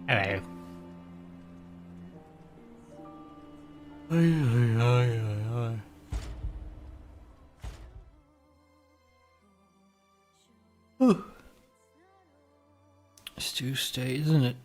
Hello. It's Tuesday, isn't it?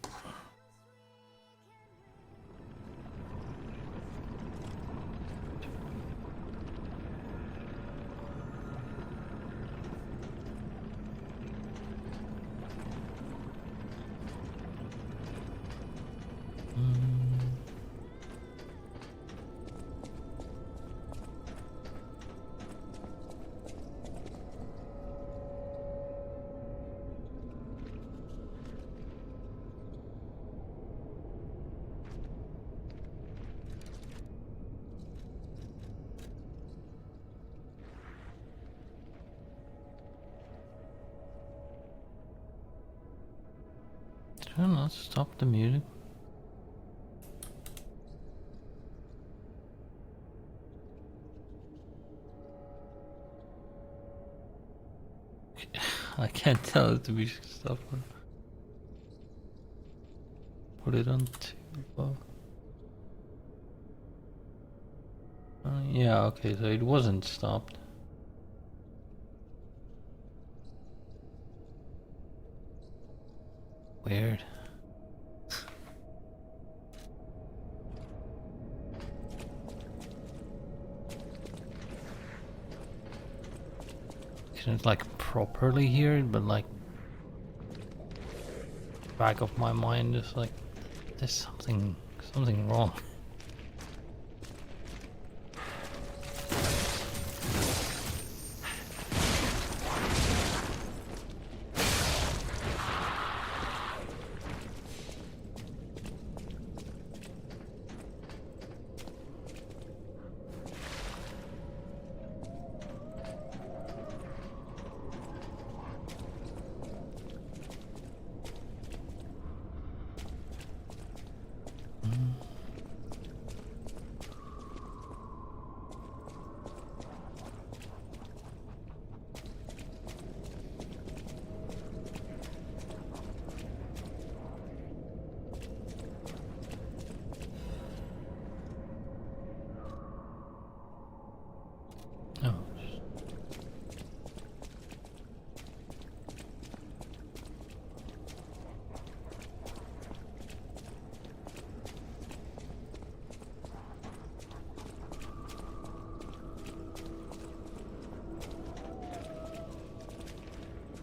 Try not to stop the music. I can't tell if the music stopped. Put it on two. Yeah, okay, so it wasn't stopped. Weird. Couldn't like properly hear it, but like back of my mind is like there's something wrong. No.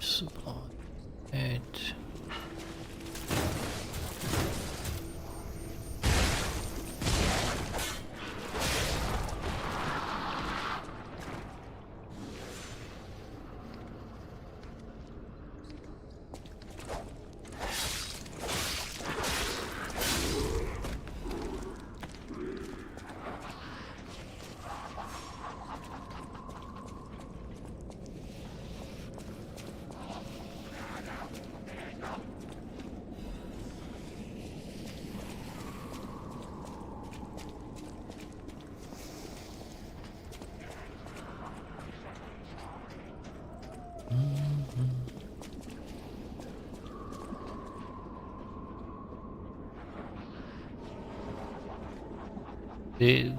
Supply it.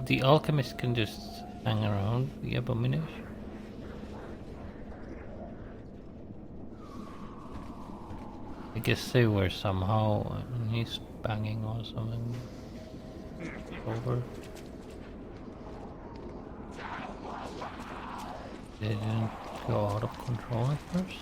The alchemist can just hang around the abomination. I guess they were somehow and he's banging or something over. They didn't go out of control at first.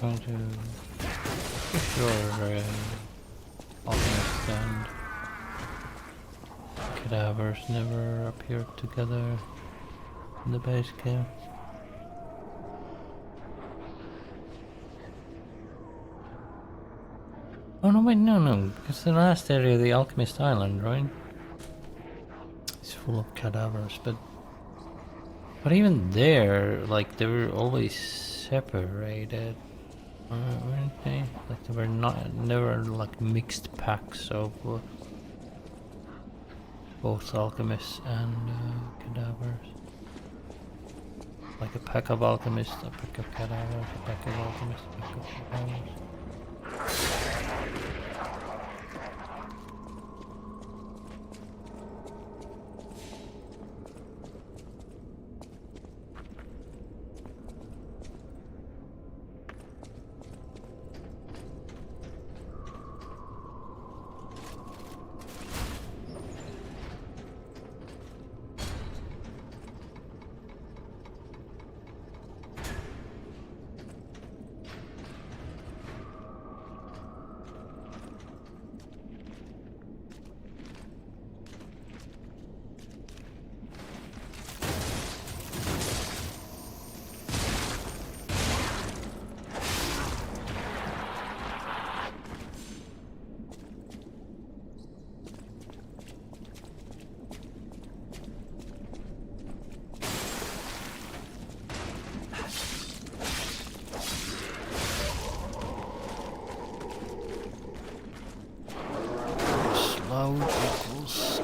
I'm trying to push your alchemist and cadavers never appeared together in the base game. Oh no, wait, no, because the last area, the Alchemist Island, right? It's full of cadavers, but even there, like they were always separated, weren't they? Like they were never like mixed packs of both alchemists and cadavers. Like a pack of alchemists, a pack of cadavers, a pack of alchemists, a pack of cadavers. Loud equals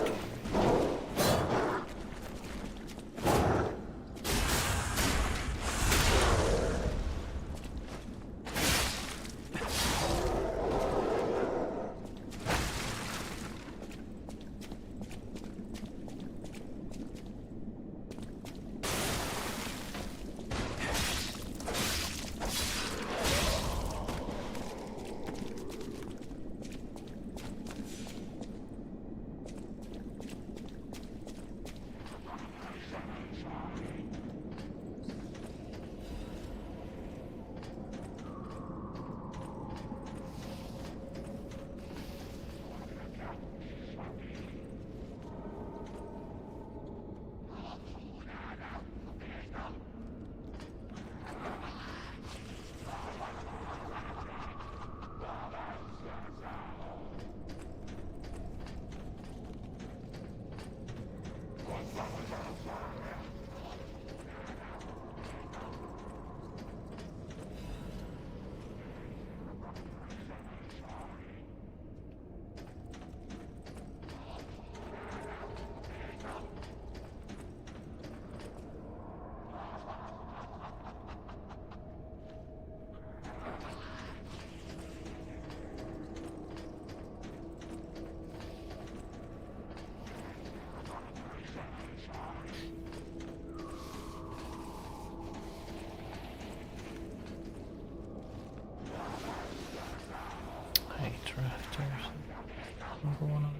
rafters. What's going on?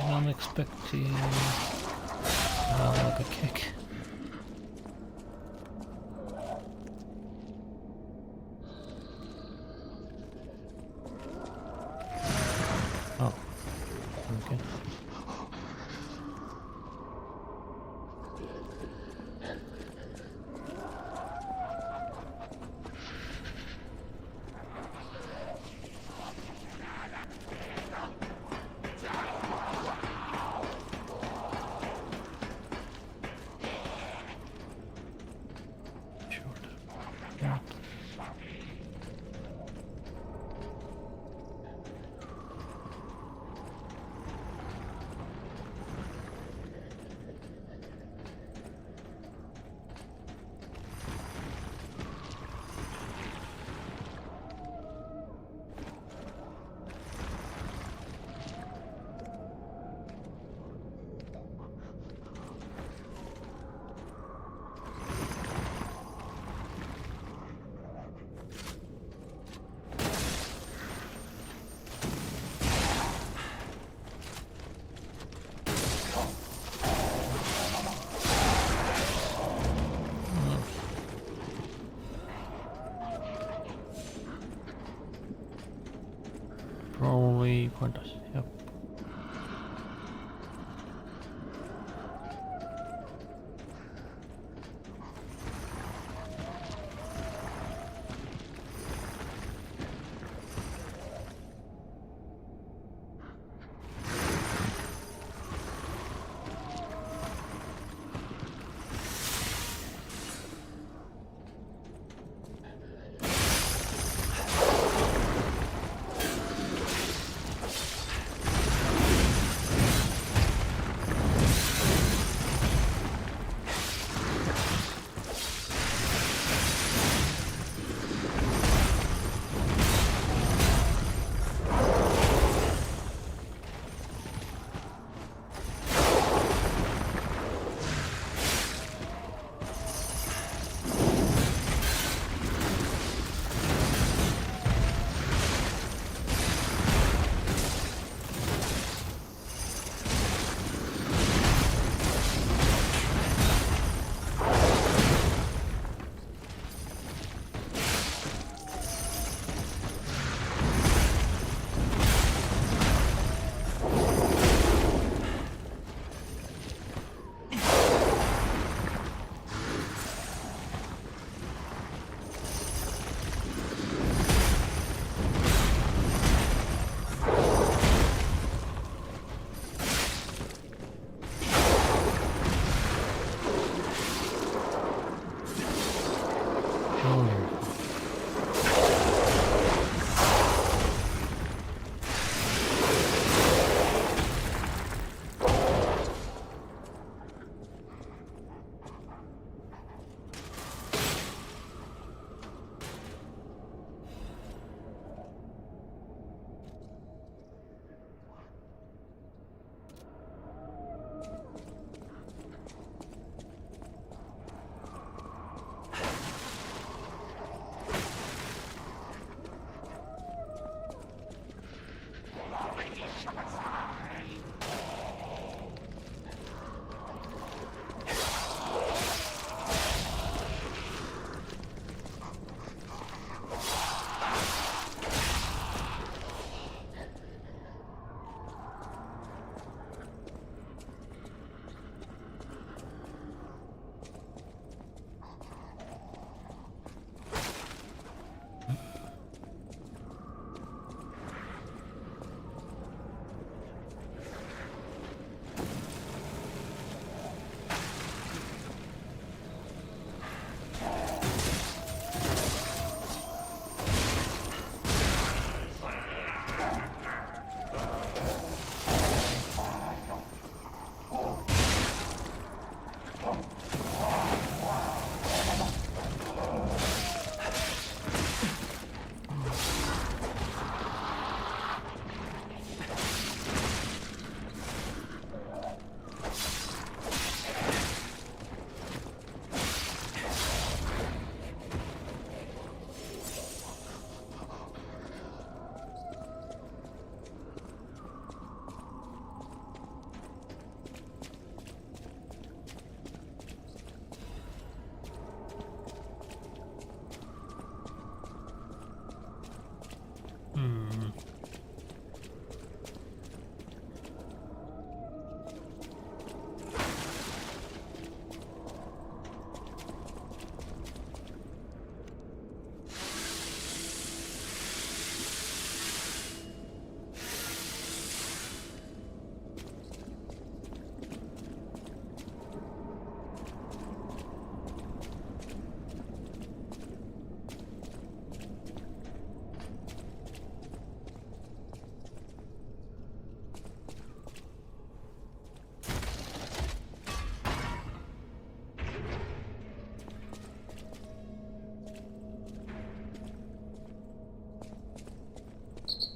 I'm expecting like a kick. Oh, okay. probably point us. Yep.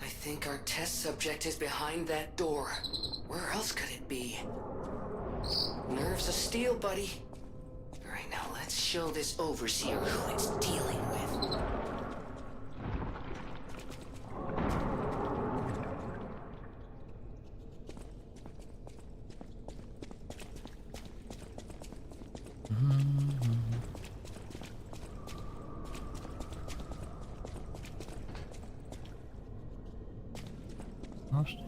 I think our test subject is behind that door. Where else could it be? Nerves of steel, buddy. Alright, now let's show this overseer who it's dealing with. honestly.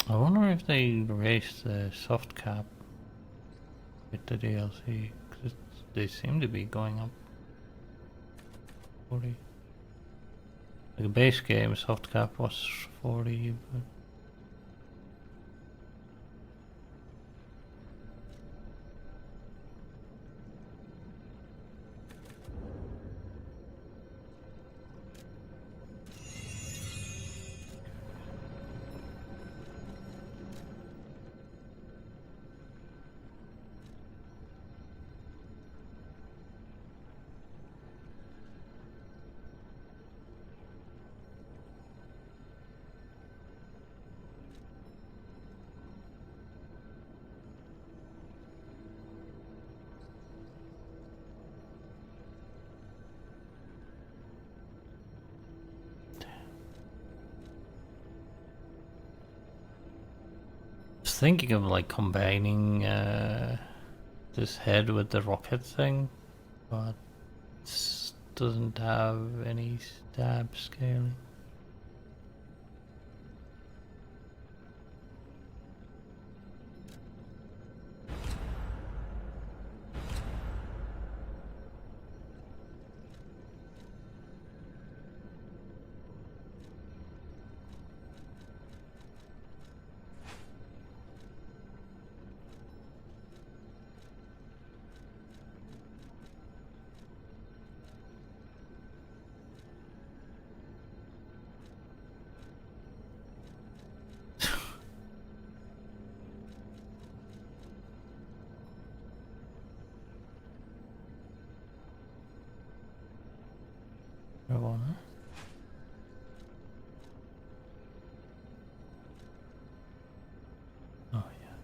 I wonder if they raised the soft cap with the DLC, because they seem to be going up 40. Like a base game soft cap was 40, but thinking of like combining this head with the rocket thing, but it doesn't have any stab scaling. Marijuana. Oh yeah.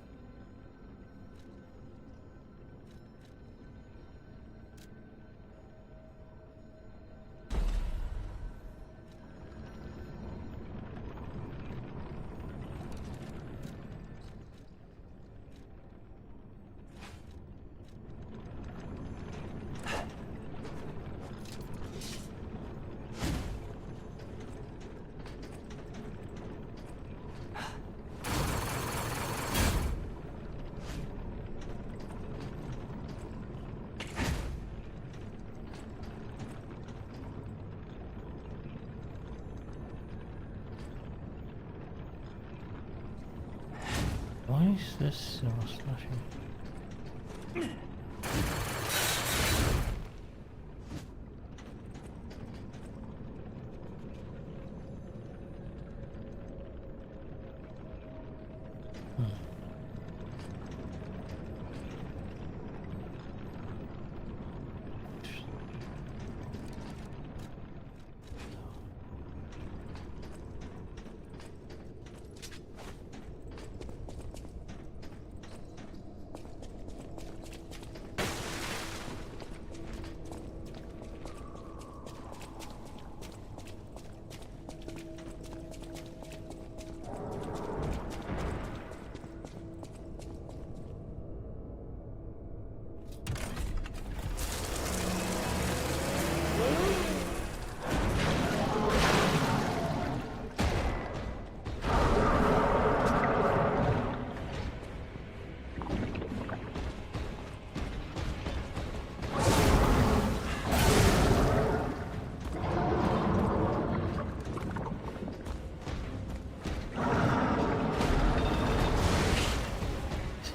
Why is this so slashing?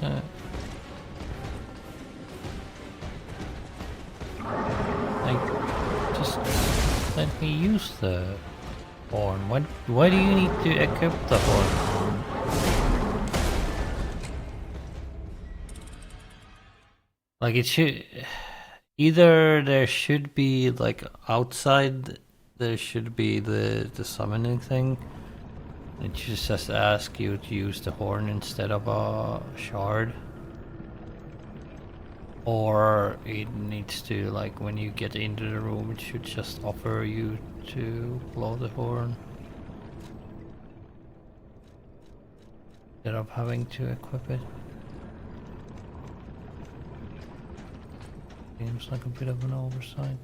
Like, just let me use the horn. Why do you need to equip the horn? Like it should either there should be like outside there should be the summoning thing. It should just ask you to use the horn instead of a shard. Or it needs to, like, when you get into the room, it should just offer you to blow the horn. Instead of having to equip it. Seems like a bit of an oversight.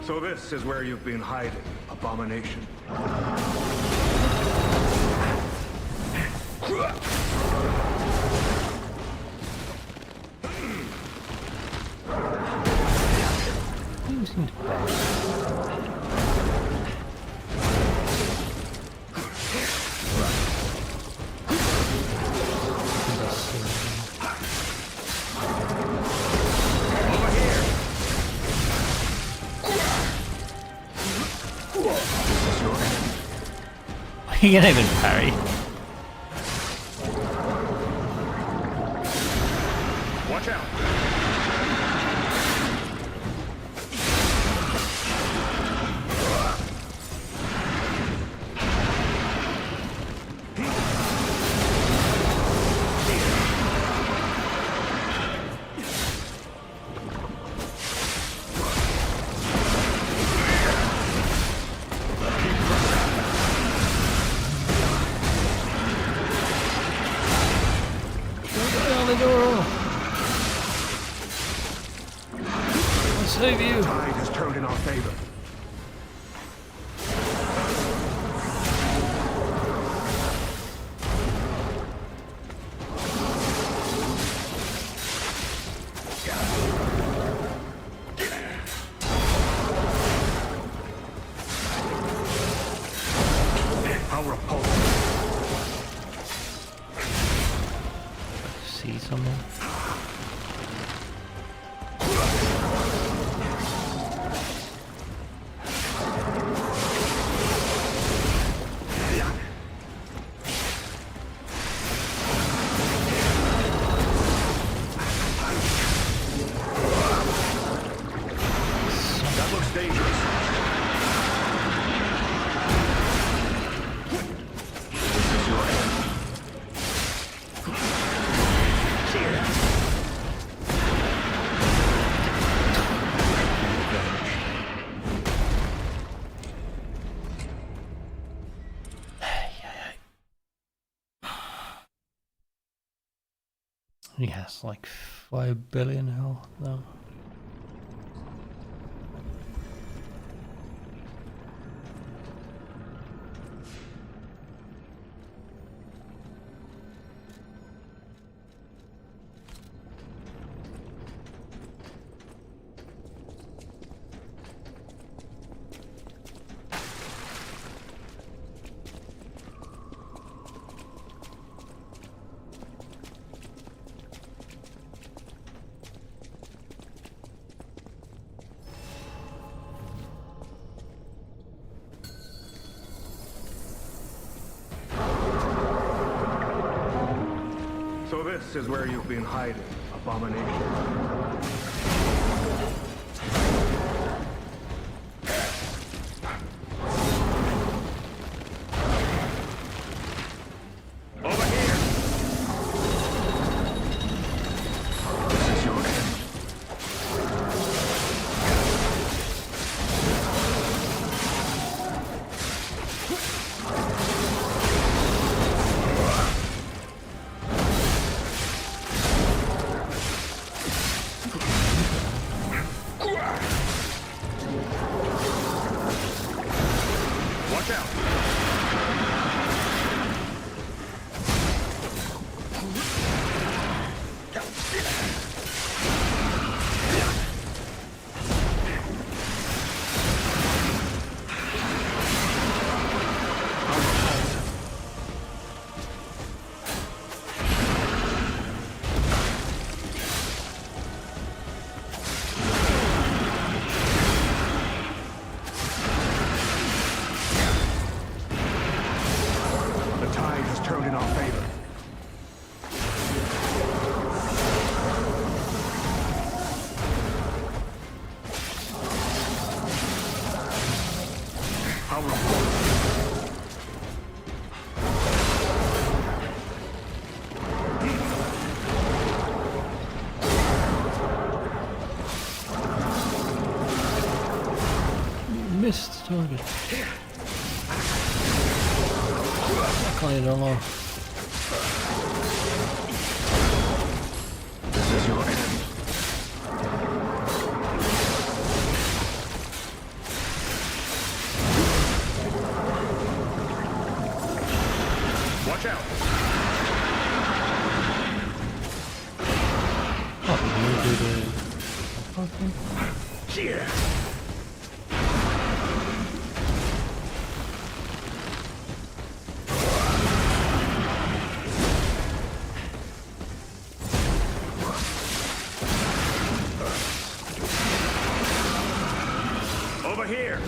So this is where you've been hiding, abomination. You seem to bad. You can't even parry. Watch out! Save you! The tide has turned in our favor. How repulsive. See someone? That looks dangerous. This is your end. He has like 5 billion health though. So this is where you've been hiding, abomination. Over here! This is your end. is the target? I don't know. This is your end. Watch out! Oh, you do the... Okay. Yeah. Over here.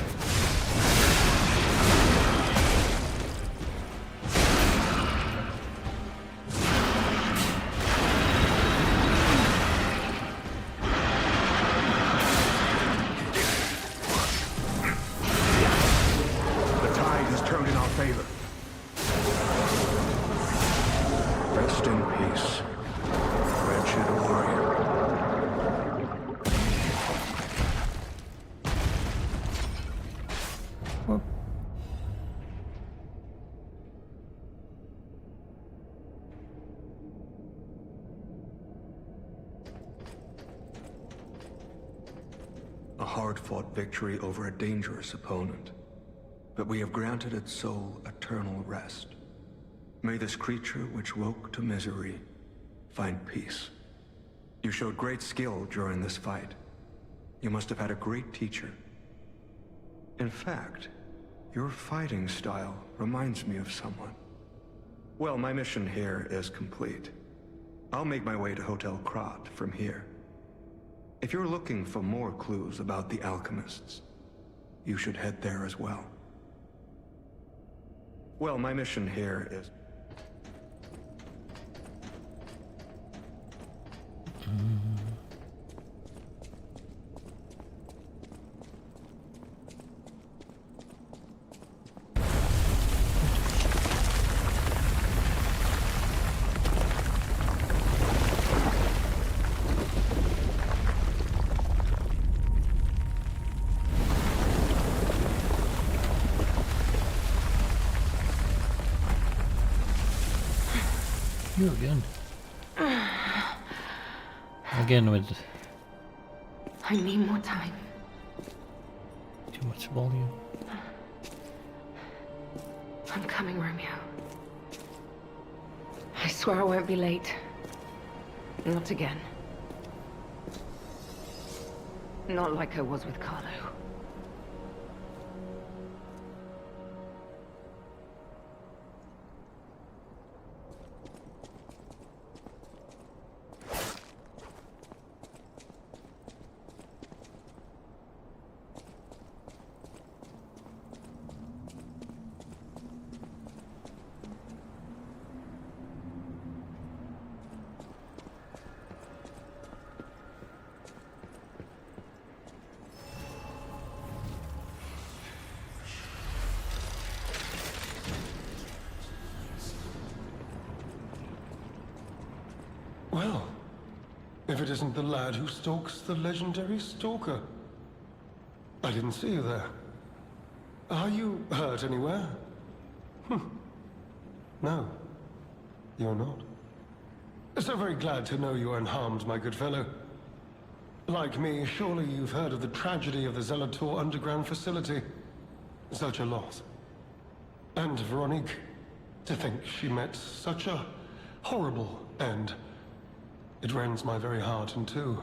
The tide has turned in our favor. Rest in peace, wretched warrior. Well, A hard-fought victory over a dangerous opponent. But we have granted its soul eternal rest. May this creature which woke to misery find peace. You showed great skill during this fight. You must have had a great teacher. In fact, your fighting style reminds me of someone. Well, my mission here is complete. I'll make my way to Hotel Krat from here. If you're looking for more clues about the alchemists, you should head there as well. Well, my mission here is... you again. Again with I need more time. too much volume. I'm coming, Romeo. I swear I won't be late. Not again. Not like I was with Carlo. Well, if it isn't the lad who stalks the legendary stalker. I didn't see you there. Are you hurt anywhere? No, you're not. So very glad to know you are unharmed, my good fellow. Like me, surely you've heard of the tragedy of the Zelator underground facility. Such a loss. And Veronique, to think she met such a horrible end. It rends my very heart in two.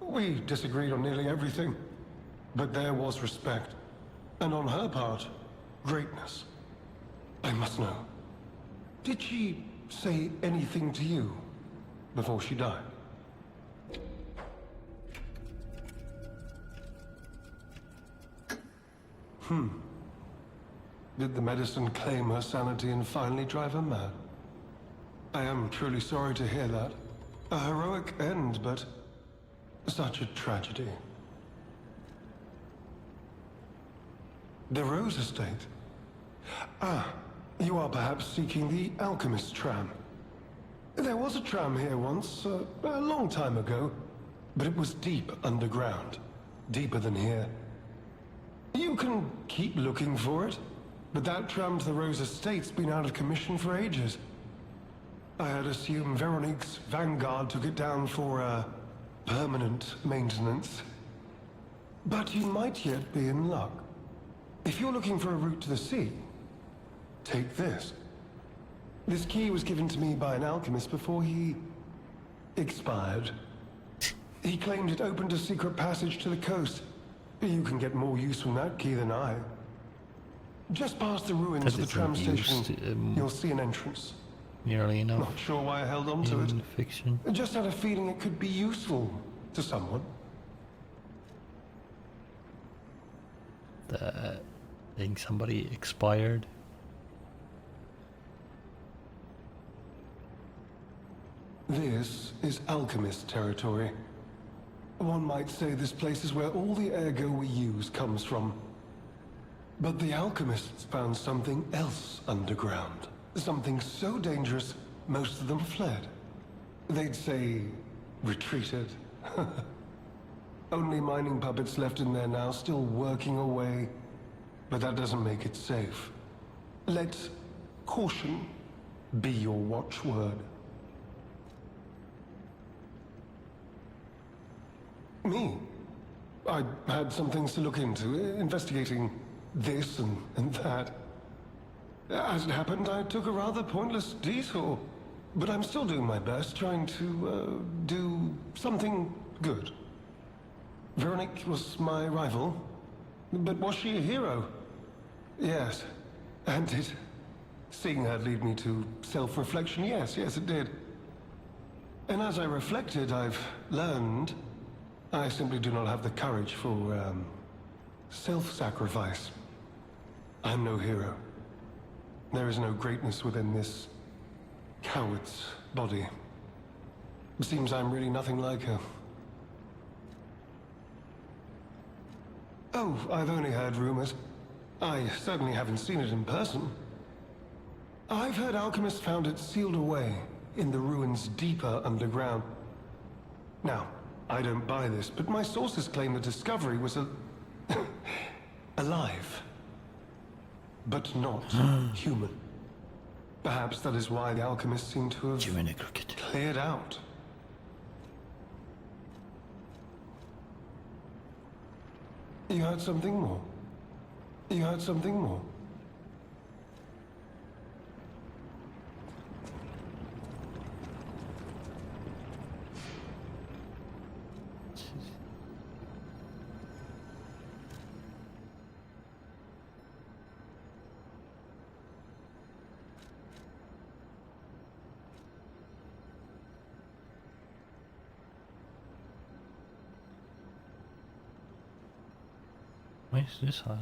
We disagreed on nearly everything, but there was respect. And on her part, greatness. I must know. Did she say anything to you before she died? Did the medicine claim her sanity and finally drive her mad? I am truly sorry to hear that. A heroic end, but such a tragedy. The Rose Estate. Ah, you are perhaps seeking the Alchemist tram. There was a tram here once, a long time ago, but it was deep underground. Deeper than here. You can keep looking for it, but that tram to the Rose Estate's been out of commission for ages. I had assumed Veronique's Vanguard took it down for, permanent maintenance. But you might yet be in luck. If you're looking for a route to the sea, take this. This key was given to me by an alchemist before he expired. He claimed it opened a secret passage to the coast. You can get more use from that key than I. Just past the ruins of the tram station, you'll see an entrance. Nearly enough. Not sure why I held on to it. In fiction. I just had a feeling it could be useful to someone. I think somebody expired. This is alchemist territory. One might say this place is where all the ergo we use comes from. But the alchemists found something else underground. Something so dangerous, most of them fled. They'd say, retreated. Only mining puppets left in there now, still working away. But that doesn't make it safe. Let caution be your watchword. Me? I had some things to look into, investigating this and that. As it happened, I took a rather pointless detour. But I'm still doing my best, trying to, do something good. Veronique was my rival, but was she a hero? Yes, and did seeing her lead me to self-reflection? Yes, it did. And as I reflected, I've learned I simply do not have the courage for, self-sacrifice. I'm no hero. There is no greatness within this coward's body. It seems I'm really nothing like her. Oh, I've only heard rumors. I certainly haven't seen it in person. I've heard alchemists found it sealed away in the ruins deeper underground. Now, I don't buy this, but my sources claim the discovery was alive. But not human. Perhaps that is why the alchemists seem to have cleared out. You heard something more? You heard something more? Where's this island?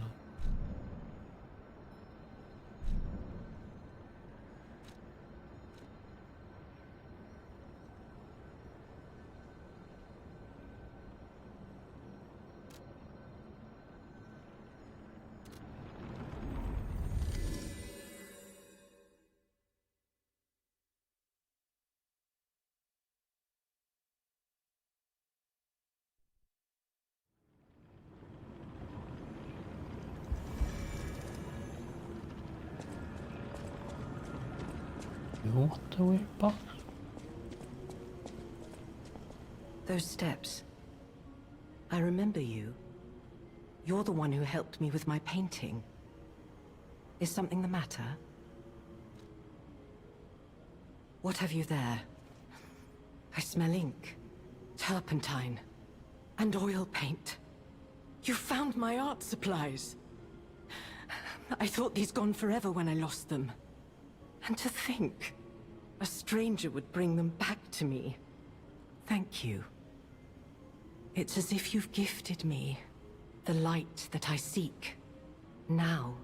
What the weird box? Those steps. I remember you. You're the one who helped me with my painting. Is something the matter? What have you there? I smell ink, turpentine, and oil paint. You found my art supplies. I thought these gone forever when I lost them. And to think, a stranger would bring them back to me. Thank you. It's as if you've gifted me the light that I seek. Now,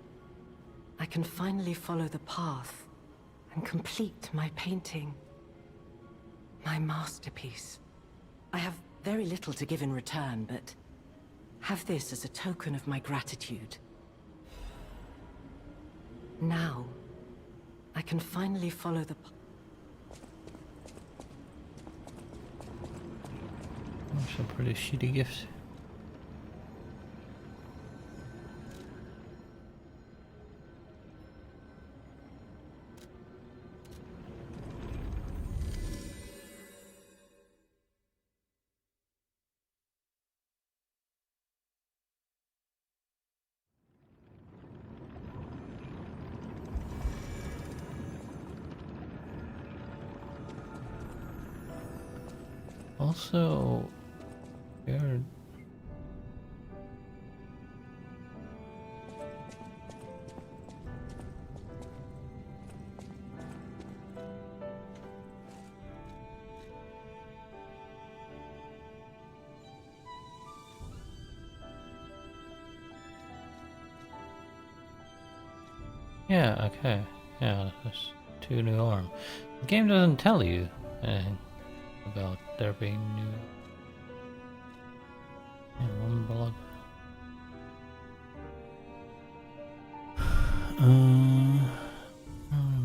I can finally follow the path and complete my painting. My masterpiece. I have very little to give in return, but have this as a token of my gratitude. Now, I can finally follow the path. Some pretty shitty gifts. also here. Yeah, okay. Yeah, there's 2 new arms. The game doesn't tell you anything about there being new. Yeah, 1 block.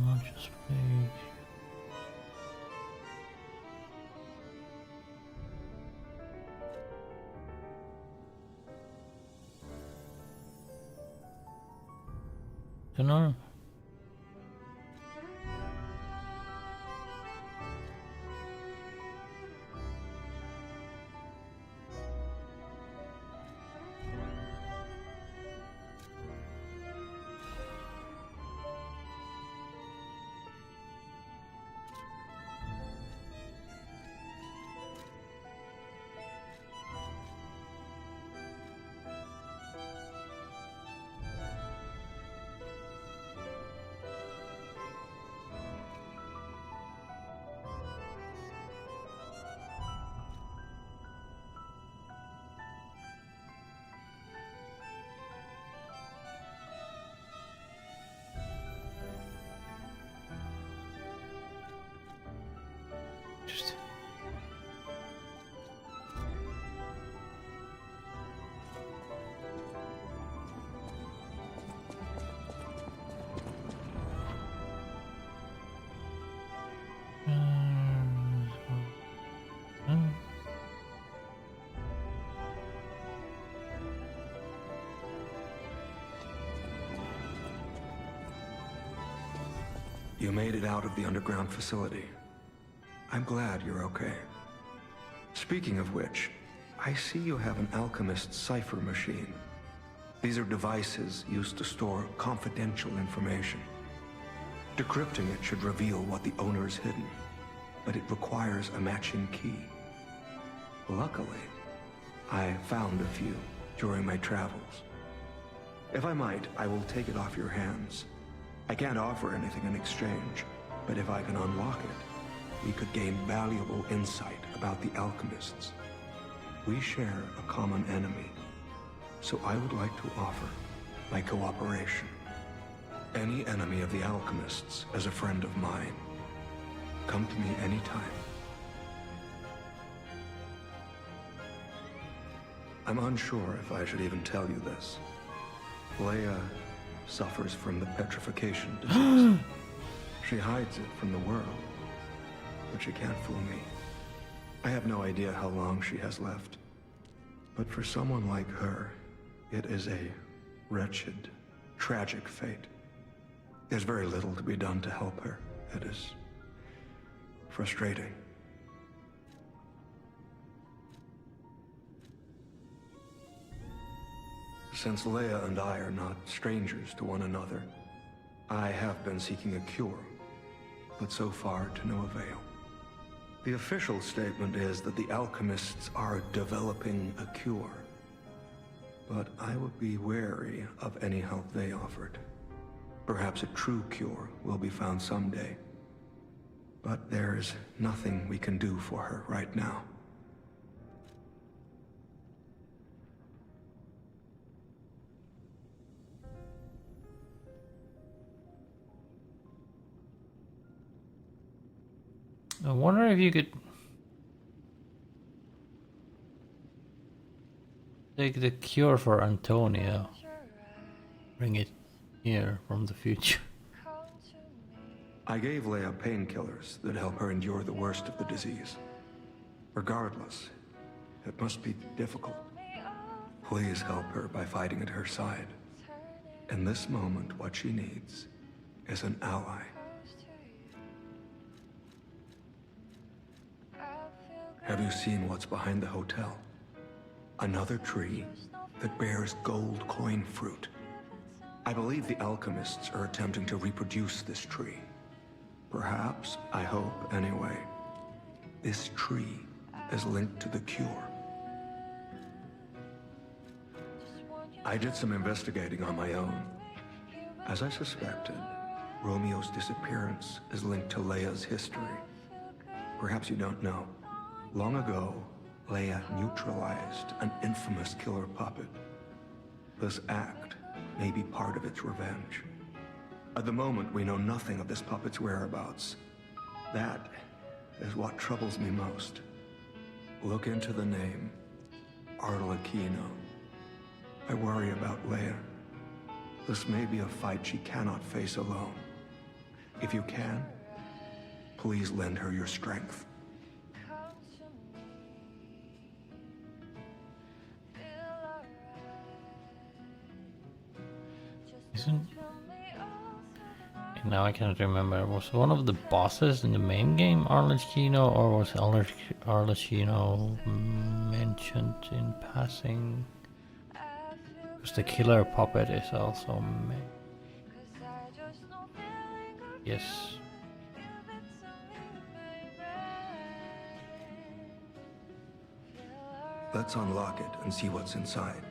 Launches page. An arm. Interesting. You made it out of the underground facility. I'm glad you're okay. Speaking of which, I see you have an alchemist's cipher machine. These are devices used to store confidential information. Decrypting it should reveal what the owner's hidden, but it requires a matching key. Luckily, I found a few during my travels. If I might, I will take it off your hands. I can't offer anything in exchange, but if I can unlock it, we could gain valuable insight about the alchemists. We share a common enemy, so I would like to offer my cooperation. Any enemy of the alchemists is a friend of mine. Come to me anytime. I'm unsure if I should even tell you this. Leia suffers from the petrification disease. She hides it from the world, but she can't fool me. I have no idea how long she has left. But for someone like her, it is a wretched, tragic fate. There's very little to be done to help her. It is frustrating. Since Leia and I are not strangers to one another, I have been seeking a cure, but so far to no avail. The official statement is that the alchemists are developing a cure, but I would be wary of any help they offered. Perhaps a true cure will be found someday, but there is nothing we can do for her right now. I wonder if you could take the cure for Antonio, bring it here from the future. I gave Leia painkillers that help her endure the worst of the disease. Regardless, it must be difficult. Please help her by fighting at her side. In this moment, what she needs is an ally. Have you seen what's behind the hotel? Another tree that bears gold coin fruit. I believe the alchemists are attempting to reproduce this tree. Perhaps, I hope anyway, this tree is linked to the cure. I did some investigating on my own. As I suspected, Romeo's disappearance is linked to Leia's history. Perhaps you don't know. Long ago, Leia neutralized an infamous killer puppet. This act may be part of its revenge. At the moment, we know nothing of this puppet's whereabouts. That is what troubles me most. Look into the name, Arlecchino. I worry about Leia. This may be a fight she cannot face alone. If you can, please lend her your strength. Isn't... Now I cannot remember. Was one of the bosses in the main game Arlecchino, or was Arlecchino mentioned in passing? Because the killer puppet is also yes. Let's unlock it and see what's inside.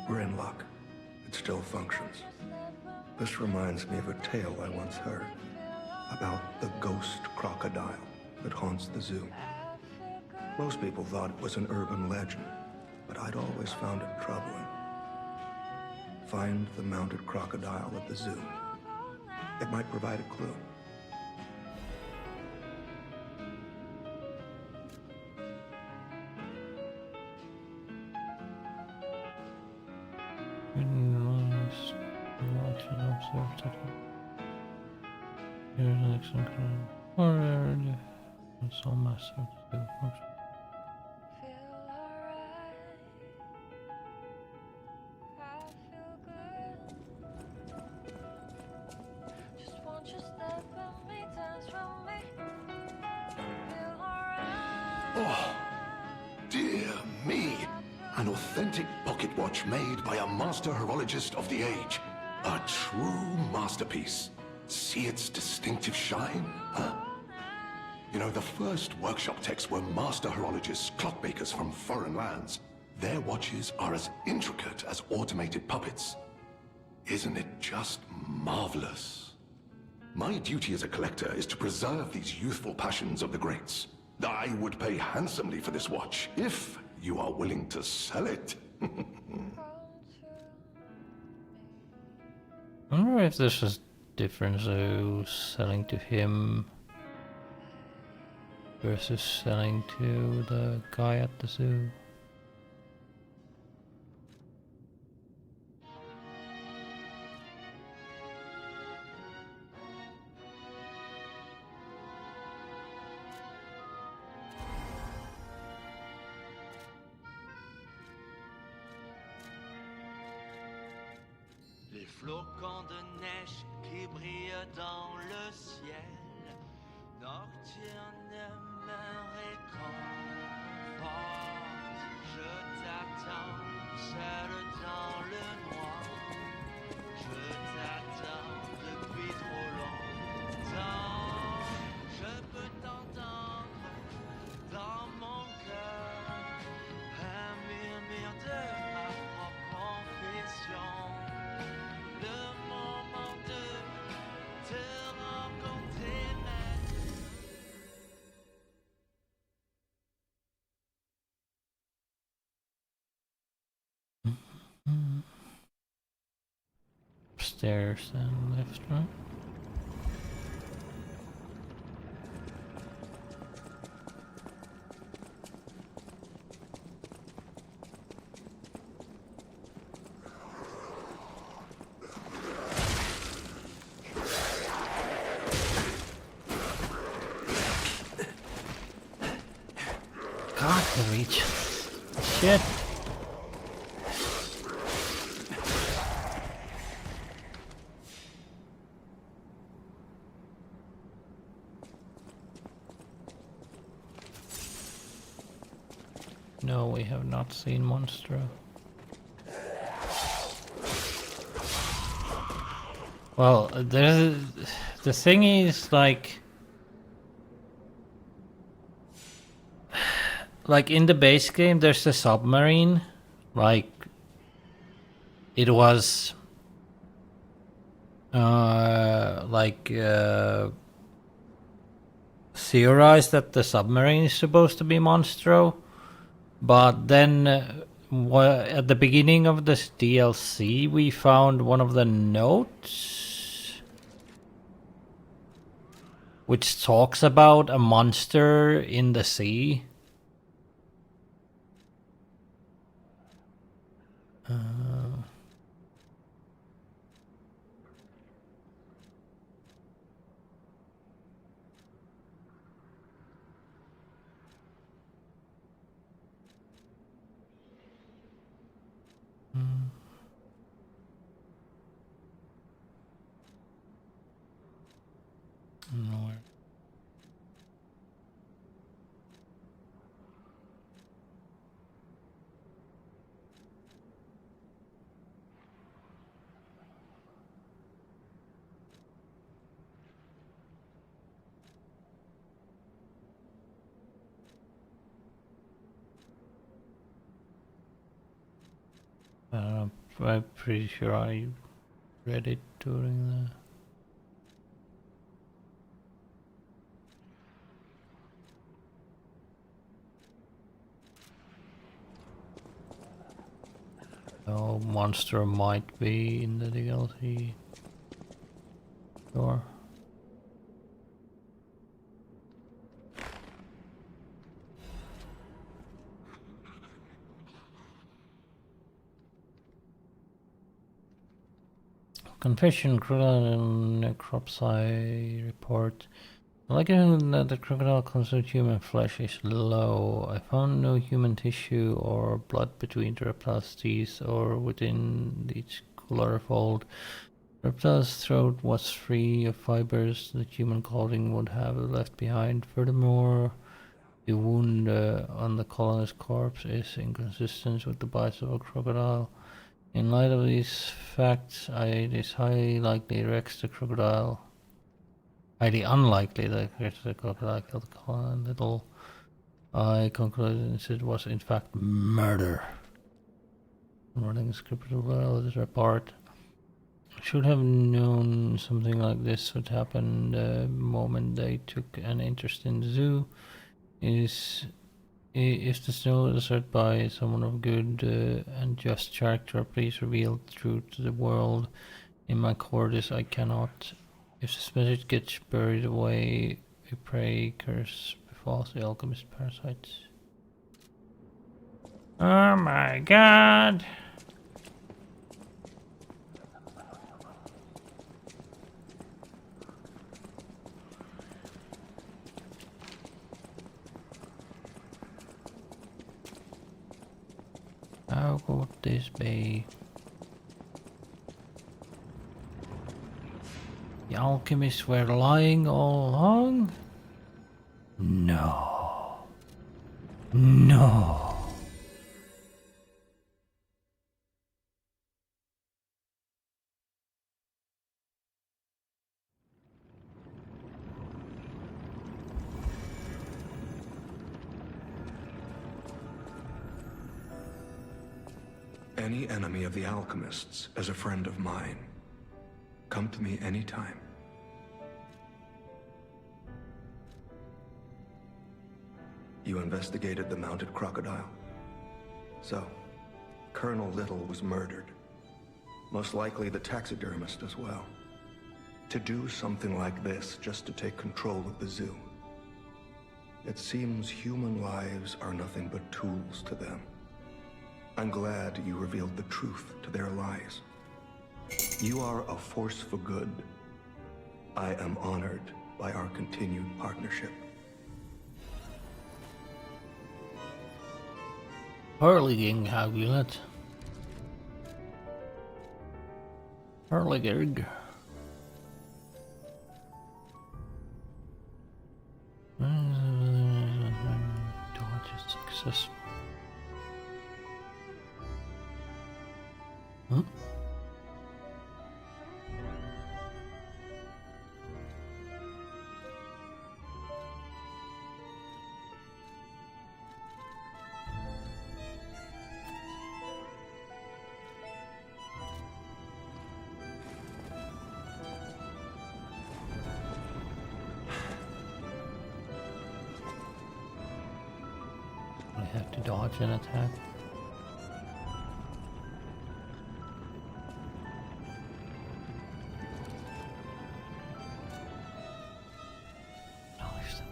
We're in luck. It still functions. This reminds me of a tale I once heard about the ghost crocodile that haunts the zoo. Most people thought it was an urban legend, but I'd always found it troubling. Find the mounted crocodile at the zoo. It might provide a clue. Here's an excellent clue. It's all master to function. Oh, dear me. An authentic pocket watch made by a master horologist of the age. A true masterpiece. See its distinctive shine, huh? You know, the first workshop techs were master horologists, clockmakers from foreign lands. Their watches are as intricate as automated puppets. Isn't it just marvelous? My duty as a collector is to preserve these youthful passions of the greats. I would pay handsomely for this watch, if you are willing to sell it. I wonder if there's a difference of selling to him versus selling to the guy at the zoo. Les flocons de neige qui brillent dans le ciel nocturne me réconfortent. Je t'attends seul dans le noir. Je t'attends depuis trop longtemps. Je peux t'entendre dans mon cœur, un murmure de ma propre confession. Le moment de te rencontrer Upstairs and left, right? God, the reach. Shit. No, we have not seen Monstro. Well, the thing is, like, like in the base game, there's a submarine. Like it was, theorized that the submarine is supposed to be Monstro, but then at the beginning of this DLC, we found one of the notes which talks about a monster in the sea. No. I'm pretty sure I read it during the... Oh, monster might be in the DLC. Sure. Confession, crocodile necropsy report. The likelihood that the crocodile consumed human flesh is low. I found no human tissue or blood between the reptile's teeth or within each collar fold. The reptile's throat was free of fibers that human clothing would have left behind. Furthermore, the wound on the colonist's corpse is inconsistent with the bites of a crocodile. In light of these facts, it is highly unlikely the crocodile killed the colonist. Little I concluded it was in fact murder. Running scripted well, this report should have known something like this would happen the moment they took an interest in the zoo. If the snow is asserted by someone of good and just character, please reveal the truth to the world. In my quarters, I cannot. If this message gets buried away, we pray curse befalls the alchemist parasites. Oh my god! How could this be? The alchemists were lying all along? No. No. Any enemy of the alchemists is a friend of mine. Come to me anytime. You investigated the mounted crocodile. So, Colonel Little was murdered. Most likely the taxidermist as well. To do something like this just to take control of the zoo. It seems human lives are nothing but tools to them. I'm glad you revealed the truth to their lies. You are a force for good. I am honored by our continued partnership. Hurliging Hagulet. Hurligig. Dodge successful. Huh? I have to dodge an attack. Nice.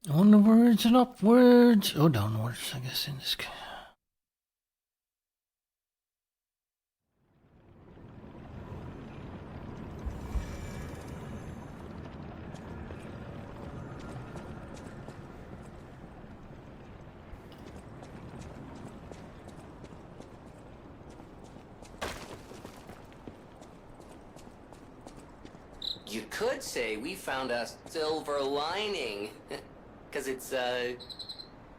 Onwards and upwards. Oh, downwards, I guess, in this case. You could say we found a silver lining. Cause it's,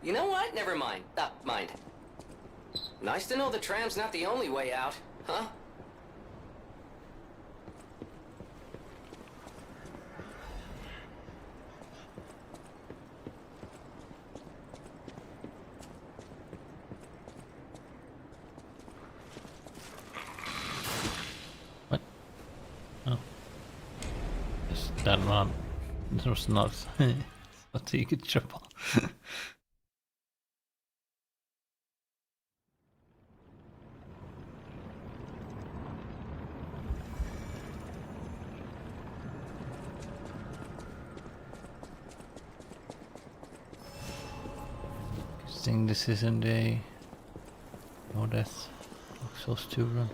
you know what? Never mind. Mind. Nice to know the tram's not the only way out, huh? What? Oh. Is that not... There was not... What you could triple. Think this isn't a... No death. Looks so stupid.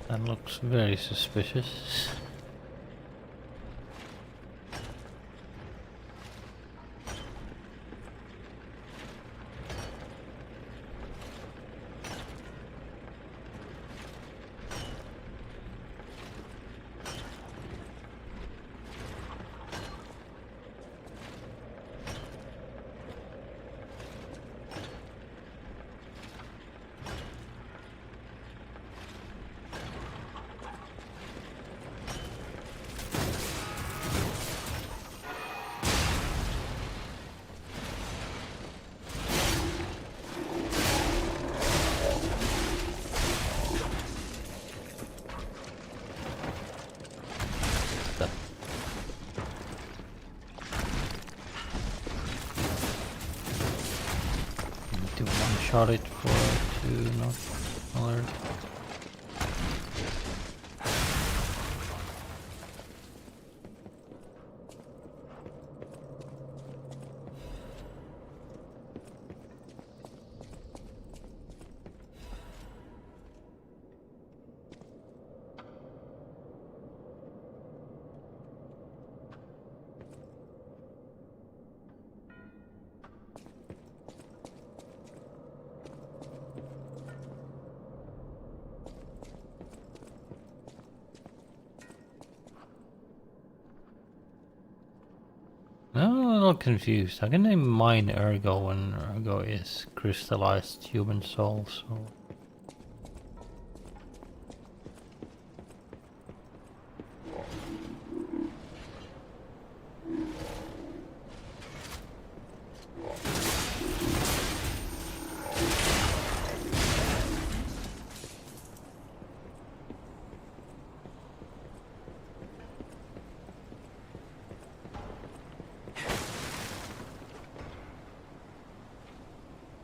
That looks very suspicious. To one-shot it for it to not alert. I'm a little confused. How can they mine Ergo when Ergo is crystallized human soul? So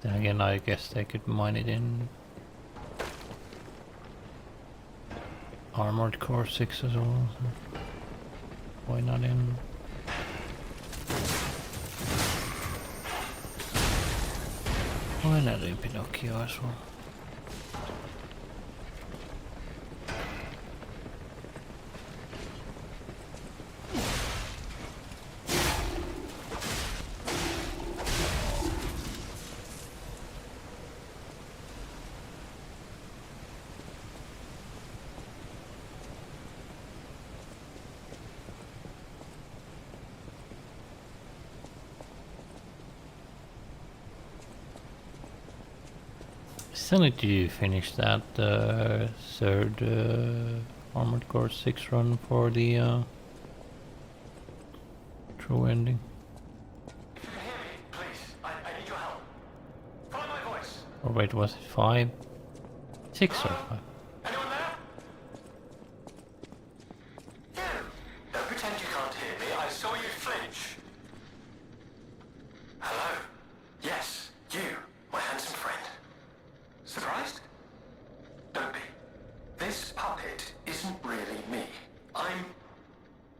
then again, I guess they could mine it in Armored Core 6 as well. So why not in? Why not in Pinocchio as well? Still need to finish that third Armored Core 6 run for the true ending. If you can hear me, please, I need your help. Follow my voice. Or wait, was it 5? 6 or 5? Anyone there? You! Don't pretend you can't hear me. I saw you flinch. Hello? Yes, you, my handsome friend. Surprised? Don't be. This puppet isn't really me. I'm...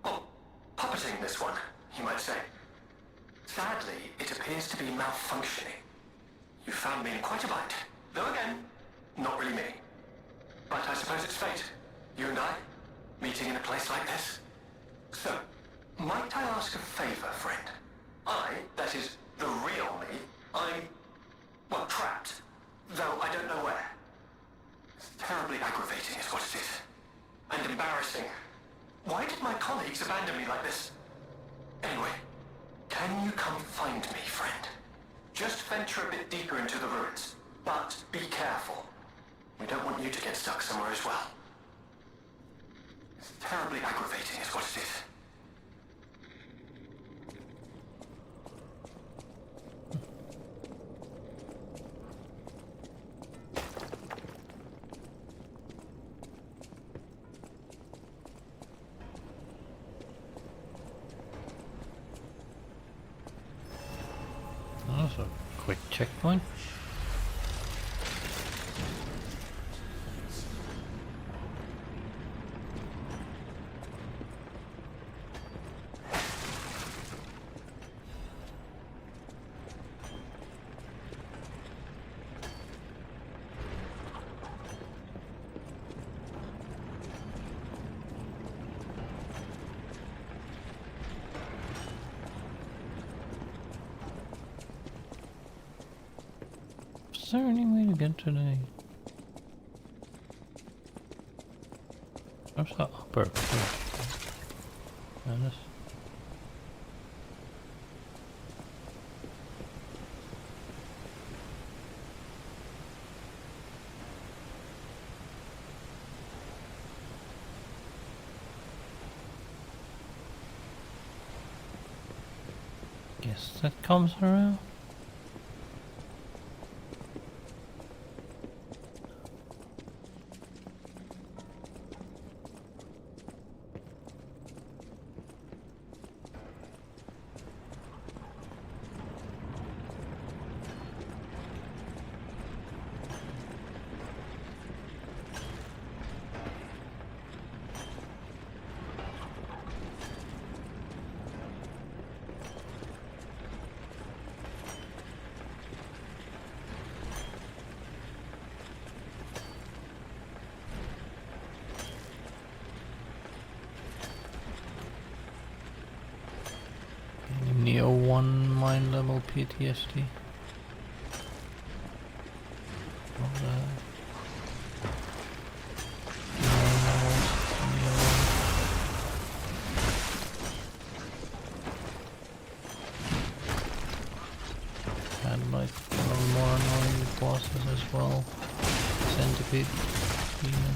well, puppeting this one, you might say. Sadly, it appears to be malfunctioning. You found me in quite a bind. Though again, not really me. But I suppose it's fate. You and I, meeting in a place like this. So, might I ask a favor, friend? That is, the real me, I'm... well, trapped. Though I don't know where. It's terribly aggravating is what it is. And embarrassing. Why did my colleagues abandon me like this? Anyway, can you come find me, friend? Just venture a bit deeper into the ruins. But be careful. We don't want you to get stuck somewhere as well. It's terribly aggravating is what it is. That's a quick checkpoint. Is there any way to get to the... Where's the upper? Yeah, this. Guess that comes around. Neo 1 mind level PTSD. All that. Neo. well. Centipede. Demon.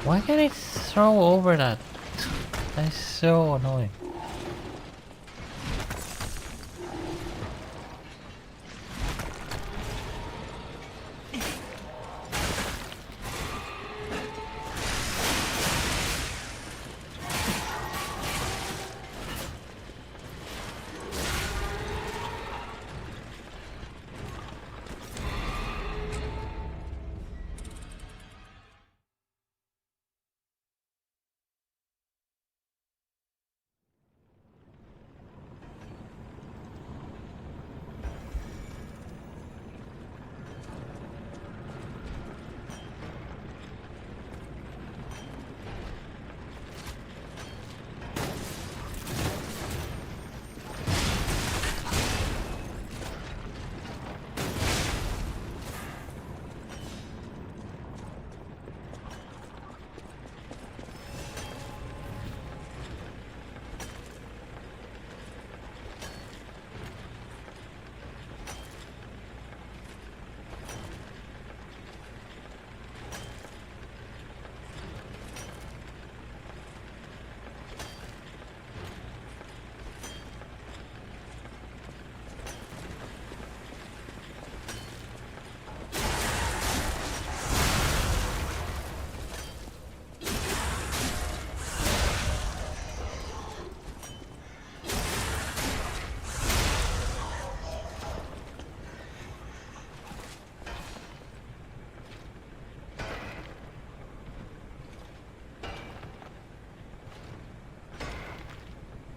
Why can't it throw over that? That's so annoying.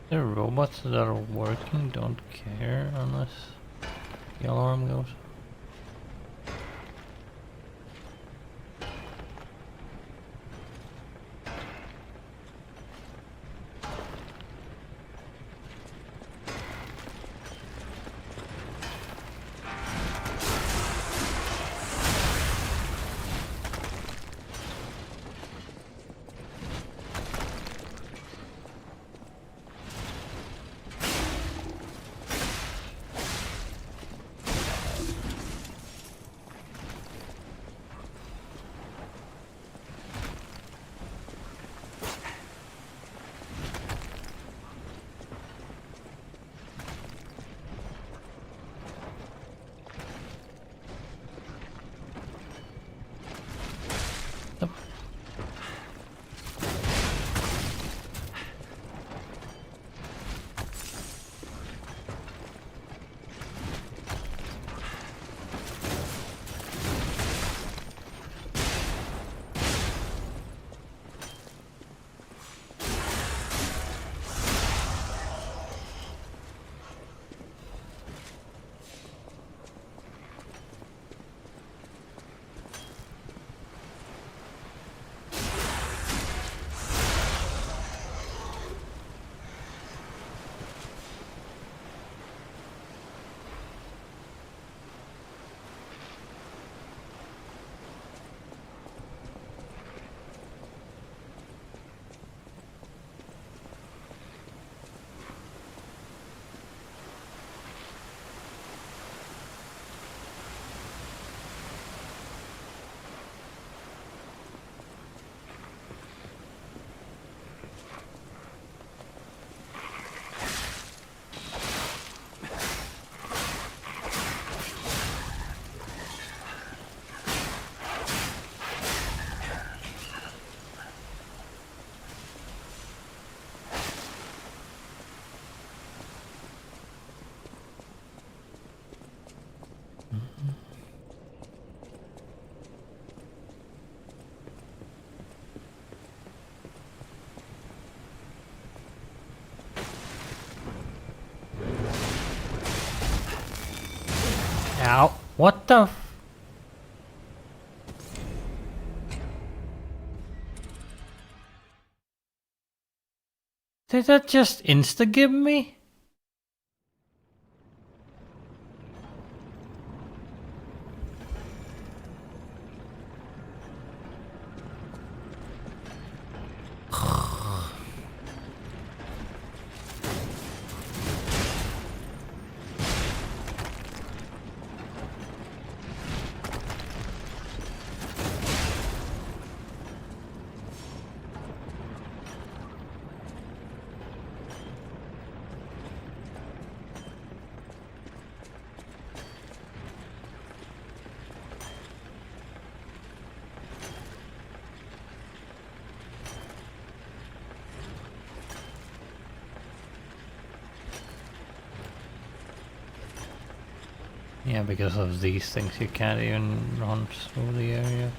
The robots that are working don't care unless the alarm goes. Ow. What the Did that just insta-give me? Yeah, because of these things you can't even run through the area.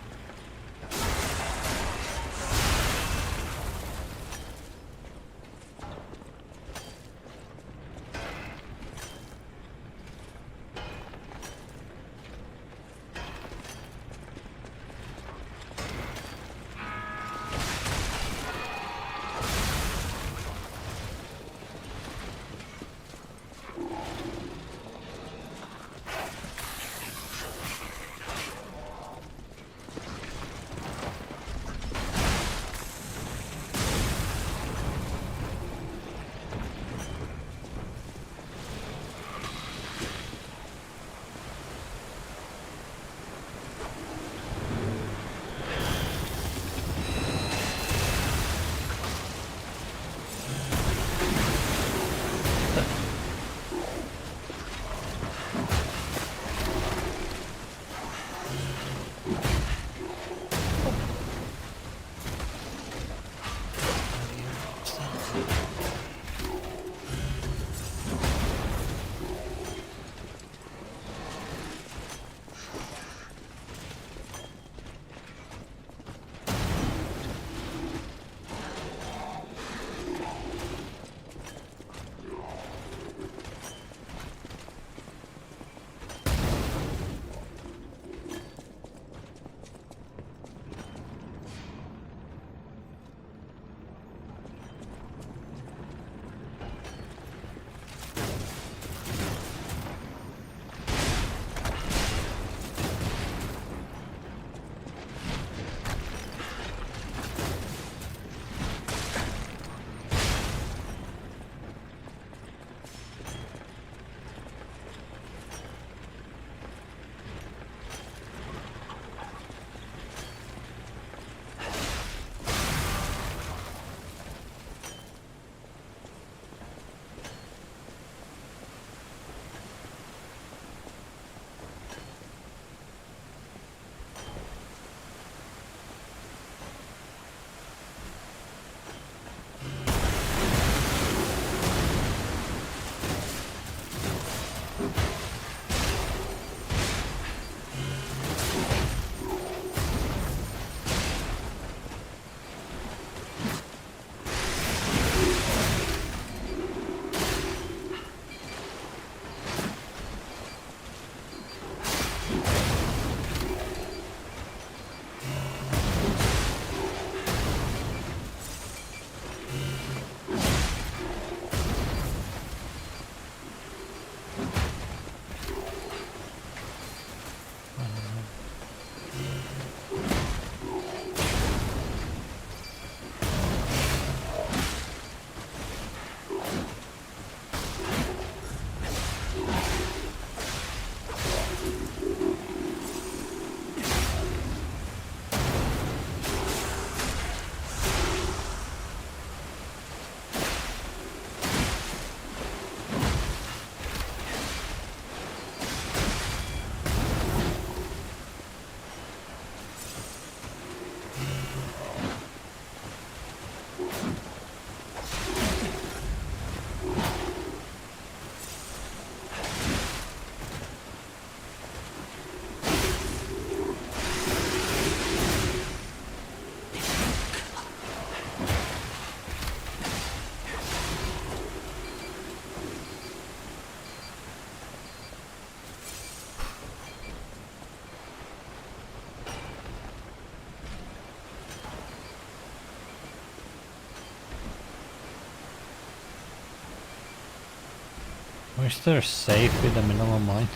Is there safe in the middle of mine?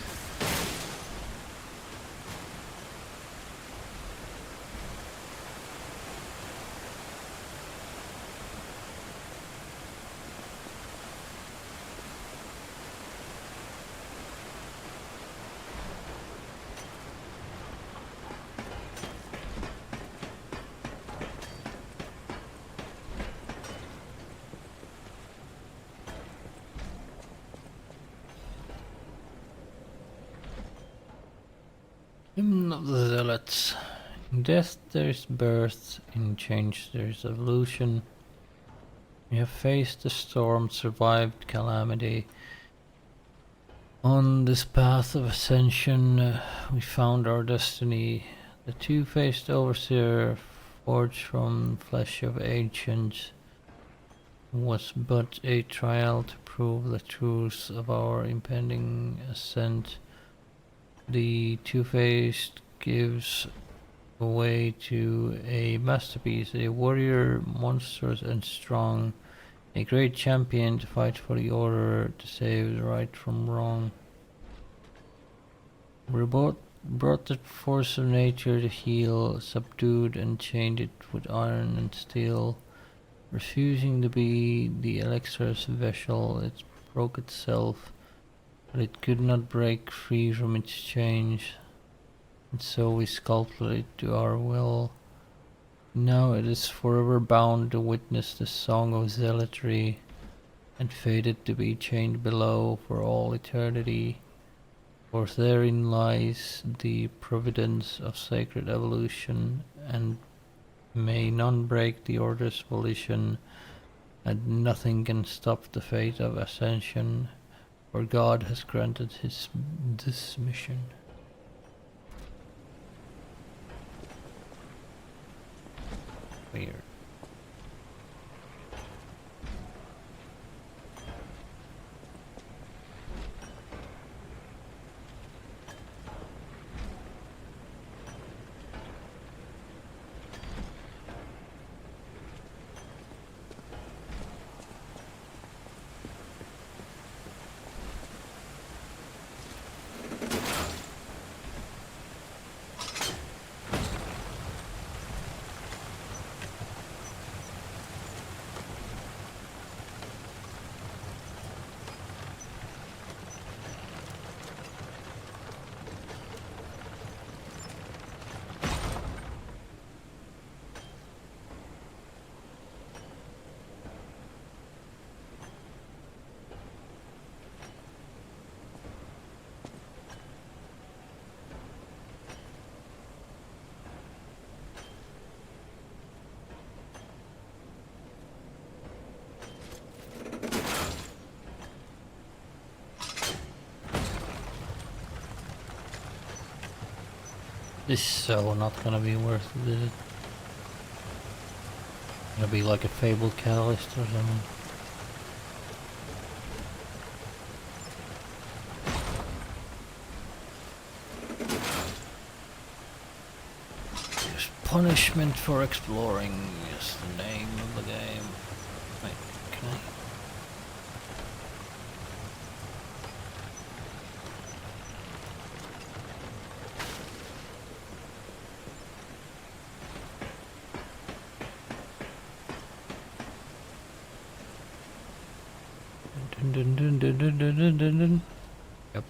Hymn of the Zealots. In death there is birth, in change there is evolution. We have faced the storm, survived calamity. On this path of ascension, we found our destiny. The two-faced overseer, forged from flesh of ancients, was but a trial to prove the truth of our impending ascent. The two-faced gives way to a masterpiece, a warrior monstrous and strong, a great champion to fight for the order, to save the right from wrong. We brought the force of nature to heal, subdued and chained it with iron and steel. Refusing to be the elixir's vessel, it broke itself, but it could not break free from its chains, and so we sculpted it to our will. Now it is forever bound to witness the song of zealotry, and fated to be chained below for all eternity. For therein lies the providence of sacred evolution, and may none break the order's volition, and nothing can stop the fate of ascension, for God has granted this mission. Weird. This is so not gonna be worth it, is it? Gonna be like a fabled catalyst or something. Just punishment for exploring is the name of the game. Wait, can I? Dun, dun, dun, dun, dun, dun, dun, dun. Yep.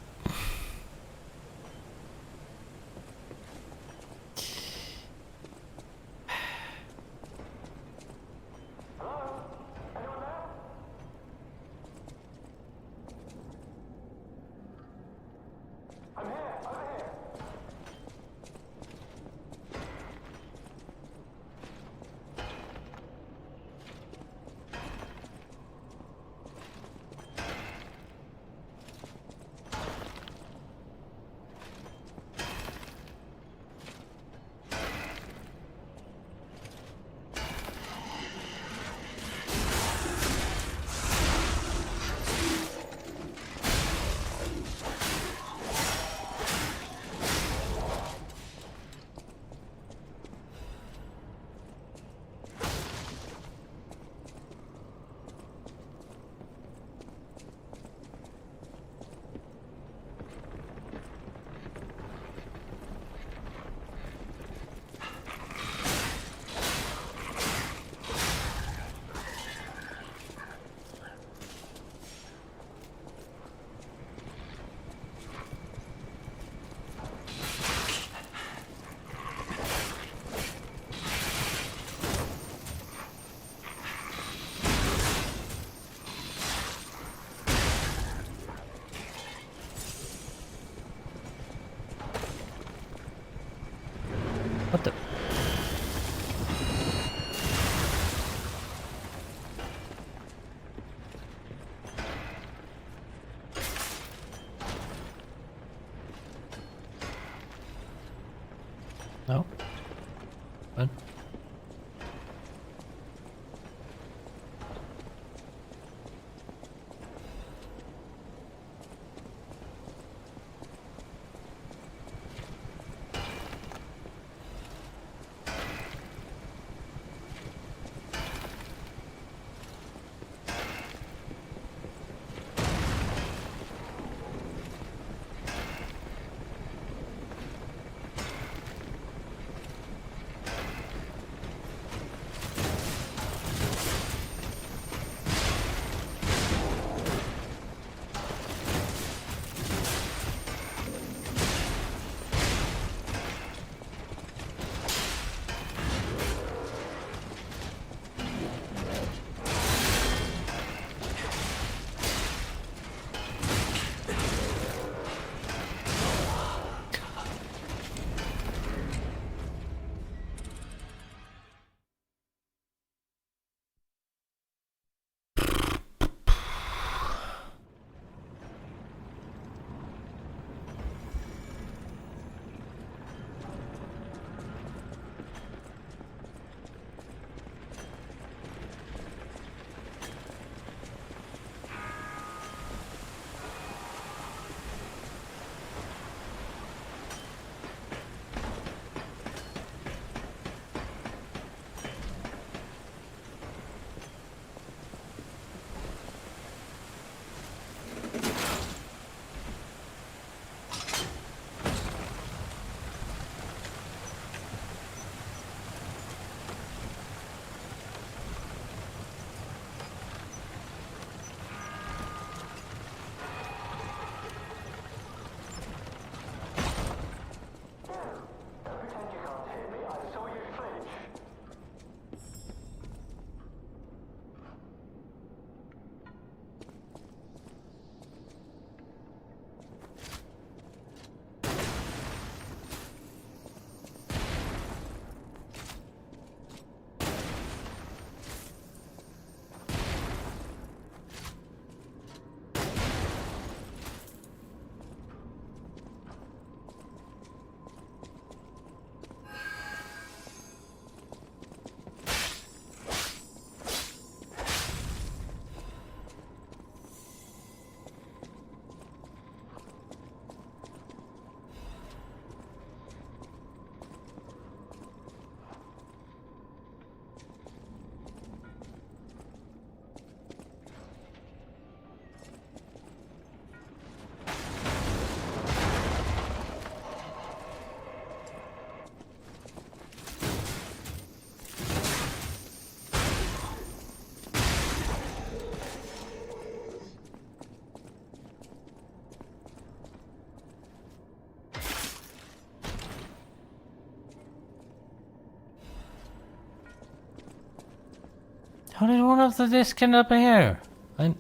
How did one of the discs end up here? I'm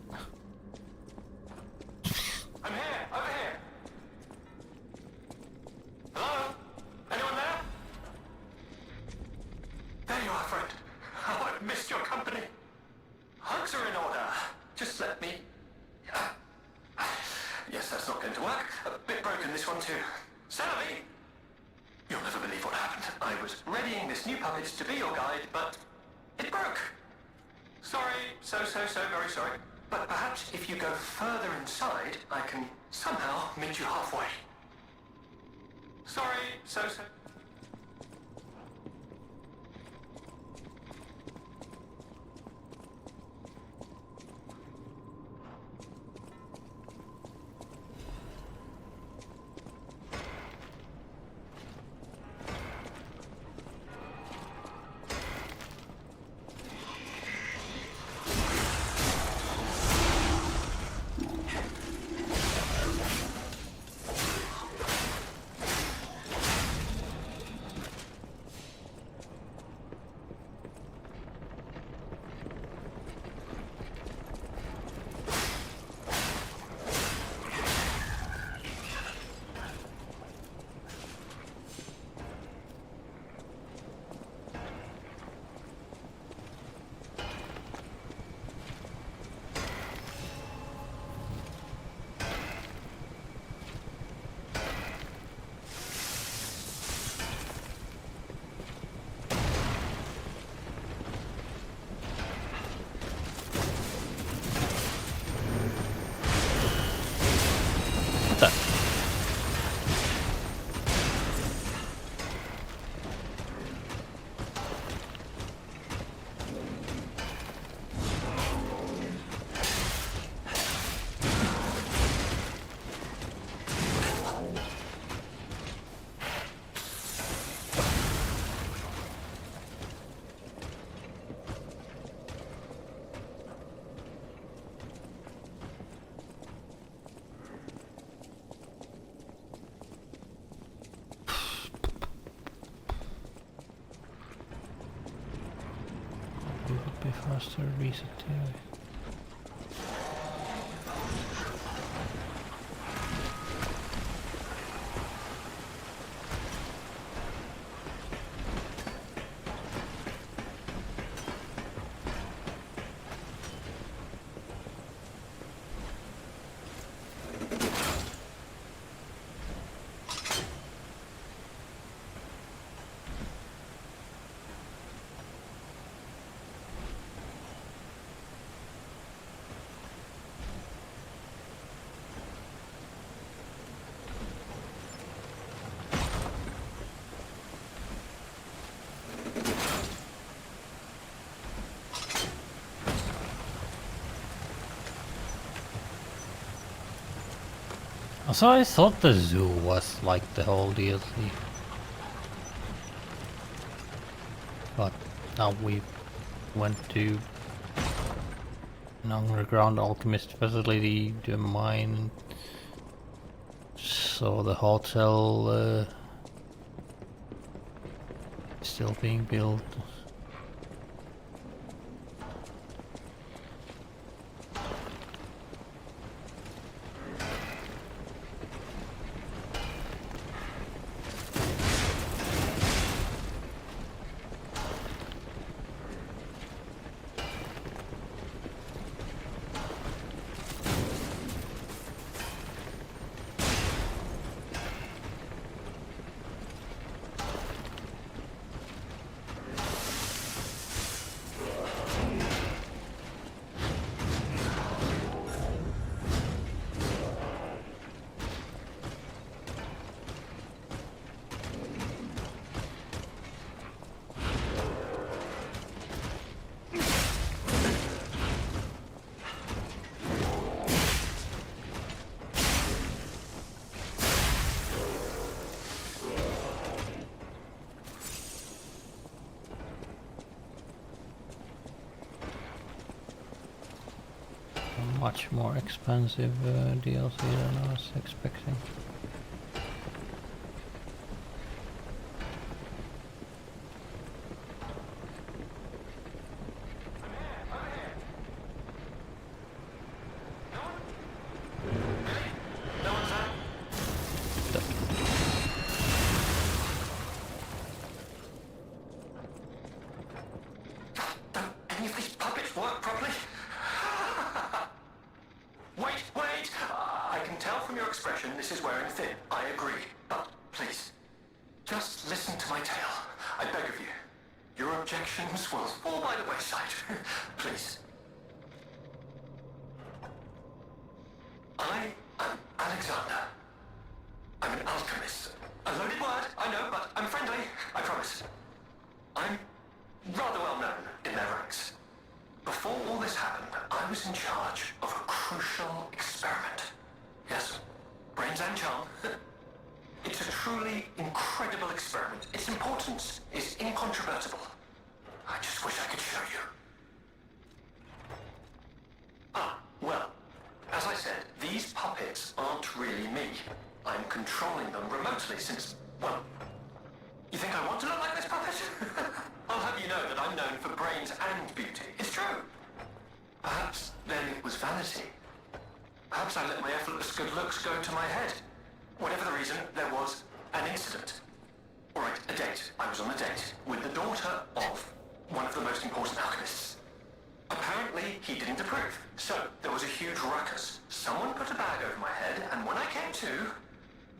here! Over here! Hello? Anyone there? There you are, friend. Oh, I've missed your company. Hugs are in order. Just let me... Yes, that's not going to work. A bit broken, this one too. Sally! You'll never believe what happened. I was readying this new puppet to be your guide, but it broke. Sorry, so very sorry. But perhaps if you go further inside, I can somehow meet you halfway. Sorry, so... Be faster reset TV. So I thought the zoo was like the whole DLC. But now we went to an underground alchemist facility to mine. So the hotel still being built. Much more expensive DLC than I was expecting. I'm from your expression, this is wearing thin. I agree. But, please, just listen to my tale. I beg of you. Your objections will fall by the wayside. Please. I am Alexander. I'm an alchemist. A loaded word, I know, but I'm friendly, I promise. I'm rather well known in their ranks. Before all this happened, I was in charge of a crucial experiment. Yes, brains and charm. It's a truly incredible experiment. Its importance is incontrovertible. I just wish I could show you. Ah, well, as I said, these puppets aren't really me. I'm controlling them remotely since, well, you think I want to look like this puppet? I'll have you know that I'm known for brains and beauty. It's true. Perhaps then it was vanity. Perhaps I let my effortless good looks go to my head. Whatever the reason, there was an incident. All right, a date. I was on a date with the daughter of one of the most important alchemists. Apparently, he didn't approve. So, there was a huge ruckus. Someone put a bag over my head, and when I came to,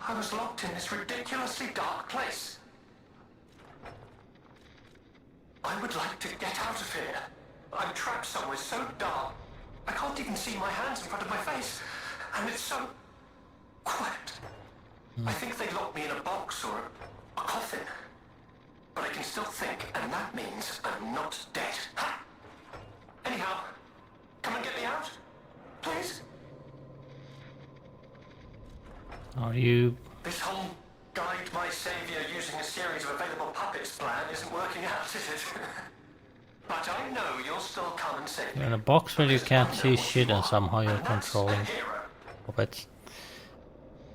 I was locked in this ridiculously dark place. I would like to get out of here. I'm trapped somewhere so dark, I can't even see my hands in front of my face. And it's so quiet. I think they locked me in a box or a coffin. But I can still think, and that means I'm not dead. Ha! Anyhow, come and get me out, please. Are you... This whole guide my savior using a series of available puppets plan isn't working out, is it? But I know you'll still come and save me. You're in a box where you can't see shit and somehow you're controlling puppets.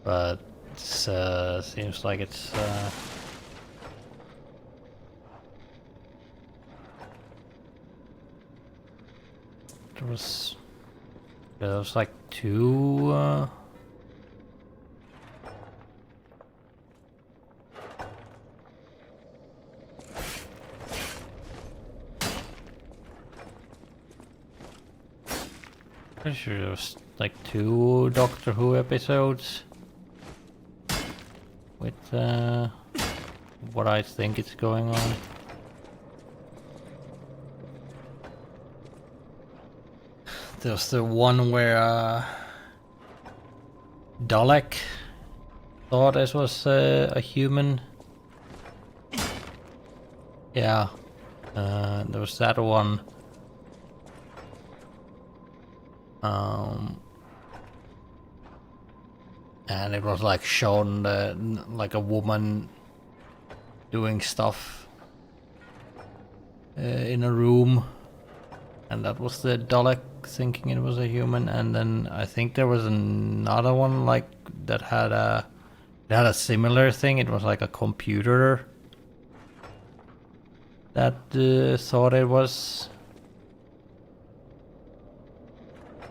But it seems like it's... there was like two... Pretty sure there was like two Doctor Who episodes with what I think is going on. There's the one where Dalek thought this was a human. Yeah, there was that one. And it was like shown like a woman doing stuff in a room, and that was the Dalek thinking it was a human. And then I think there was another one like that had a similar thing. It was like a computer that thought it was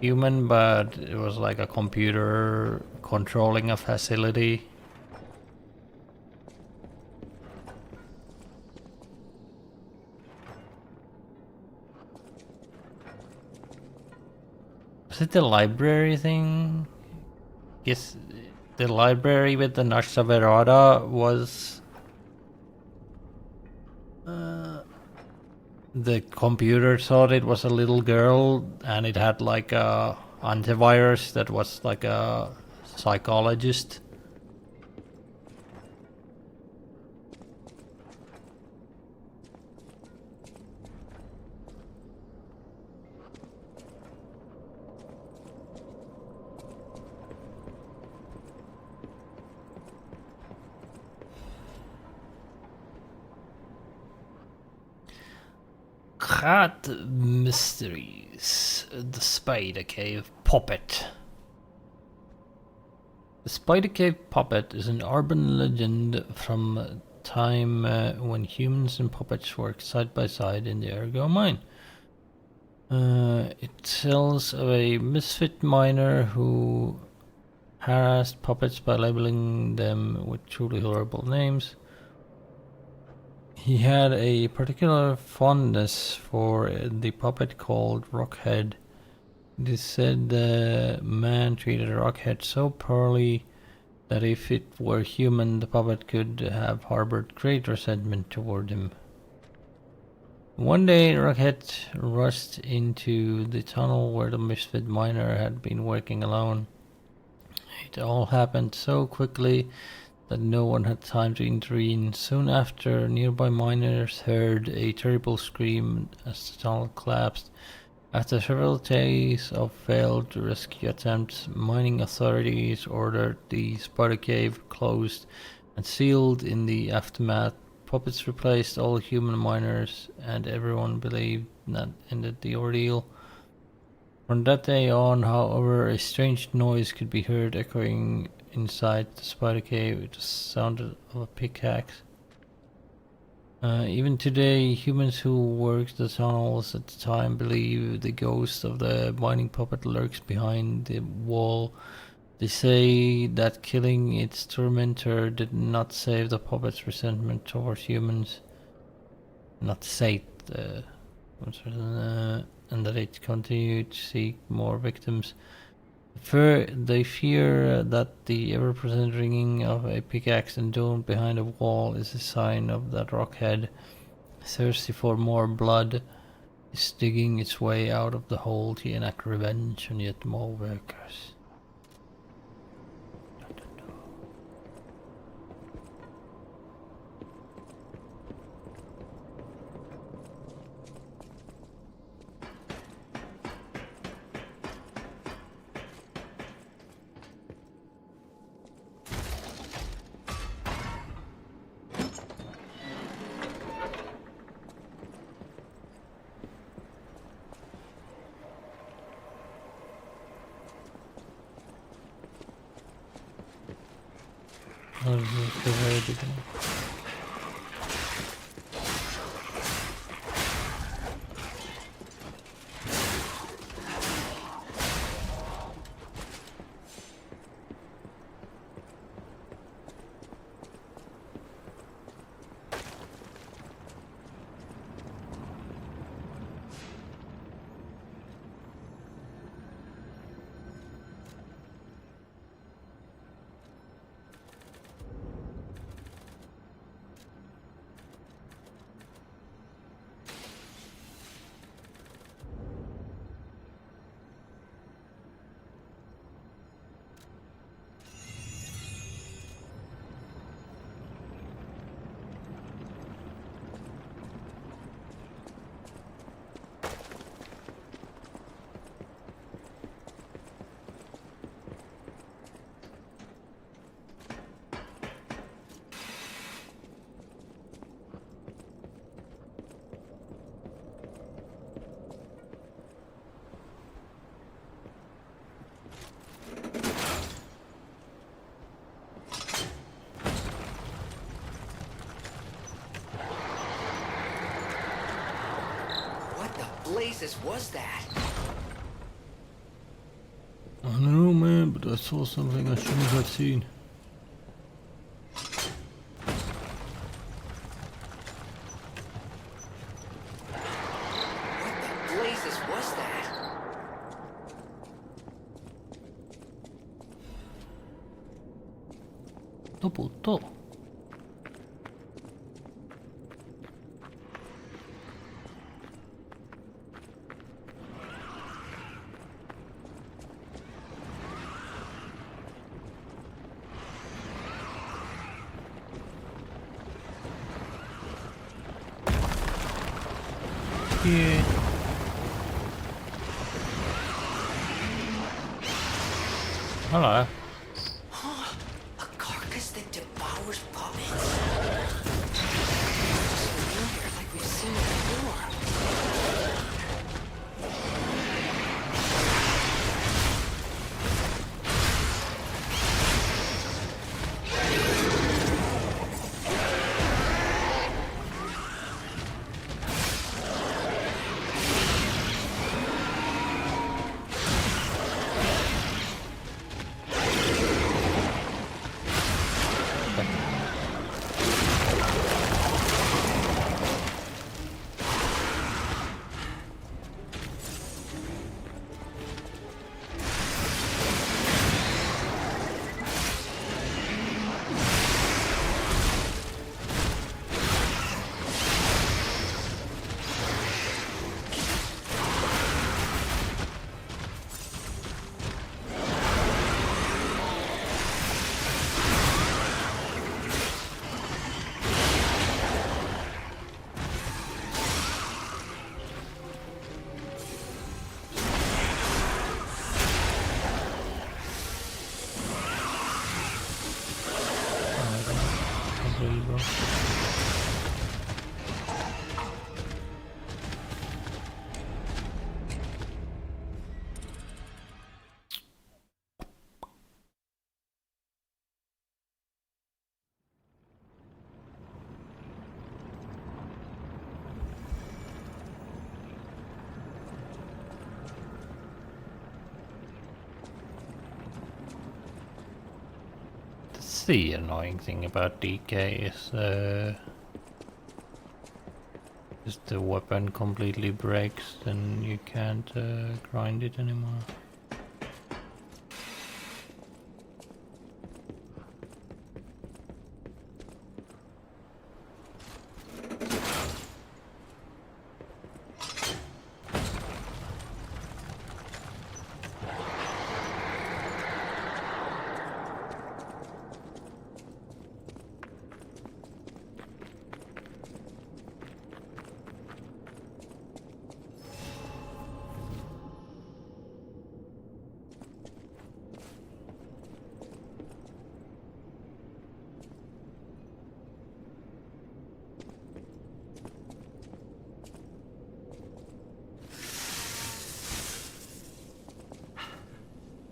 human, but it was like a computer controlling a facility. Was it the library thing? Yes, the library with the Nasha Verada was the computer thought it was a little girl, and it had like a antivirus that was like a psychologist. Cat Mysteries, the Spider Cave Puppet. The Spider Cave Puppet is an urban legend from a time when humans and puppets worked side by side in the Ergo mine. It tells of a misfit miner who harassed puppets by labeling them with truly horrible names. He had a particular fondness for the puppet called Rockhead, It is said the man treated Rockhead so poorly that if it were human, the puppet could have harbored great resentment toward him. One day, Rockhead rushed into the tunnel where the misfit miner had been working alone. It all happened so quickly that no one had time to intervene. Soon after, nearby miners heard a terrible scream as the tunnel collapsed. After several days of failed rescue attempts, mining authorities ordered the spider cave closed and sealed. In the aftermath, puppets replaced all human miners, and everyone believed that ended the ordeal. From that day on, however, a strange noise could be heard echoing inside the spider cave. It sounded of a pickaxe. Even today, humans who worked the tunnels at the time believe the ghost of the mining puppet lurks behind the wall. They say that killing its tormentor did not save the puppet's resentment towards humans. Not save the... and that it continued to seek more victims. They fear that the ever-present ringing of a pickaxe and dome behind a wall is a sign of that Rockhead, thirsty for more blood, is digging its way out of the hole to enact revenge on yet more workers. Oh, this is the very beginning. Blazes was that? I don't know, man, but I saw something I shouldn't have seen. What the blazes was that? Lopulta. Yeah. Hello. A carcass that devours puppets. It's familiar, like we've seen it before. the annoying thing about DK is the weapon completely breaks, then you can't grind it anymore.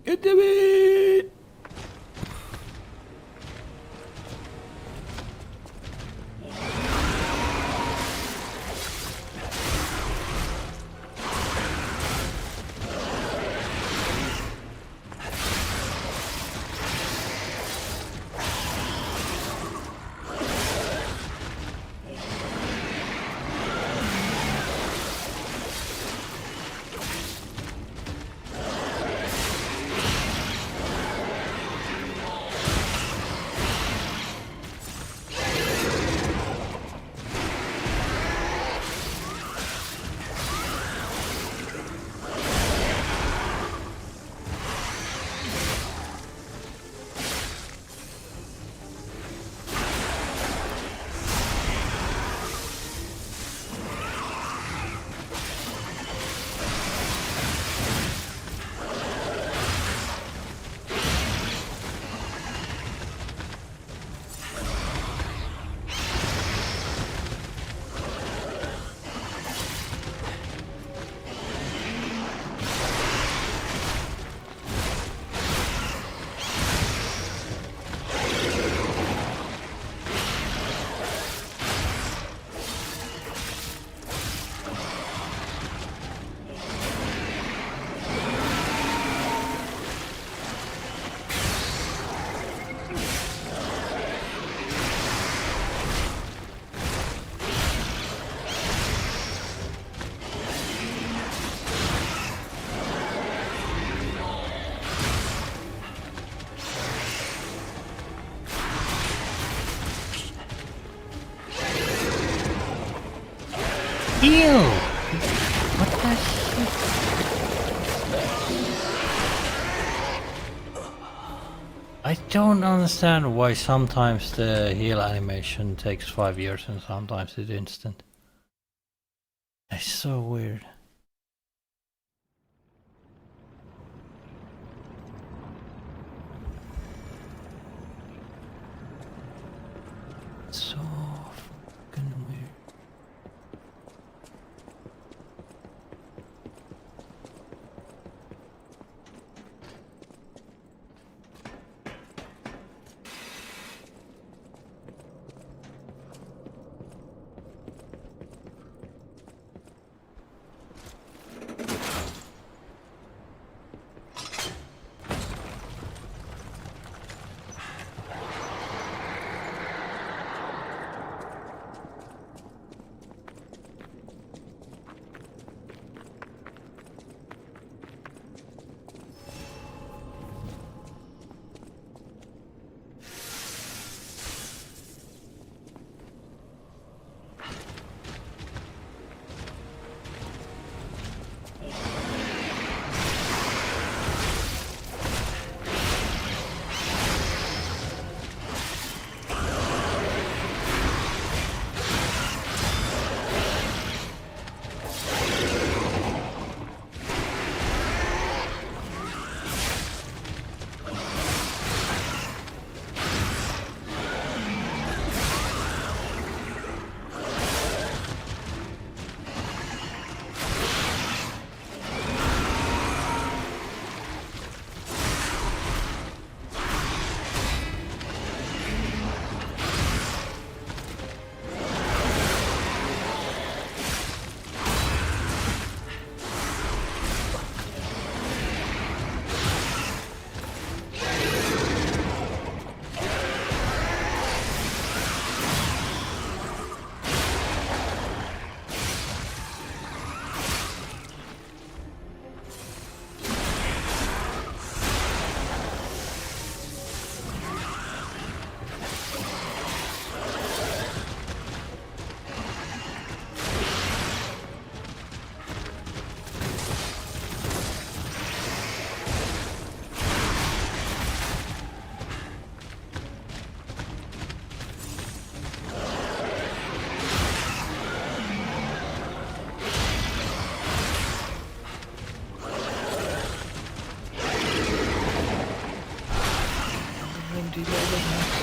Get to it! Ew! What the shit? I don't understand why sometimes the heal animation takes 5 years and sometimes it's instant. It's so weird. So fucking weird. delay attacks.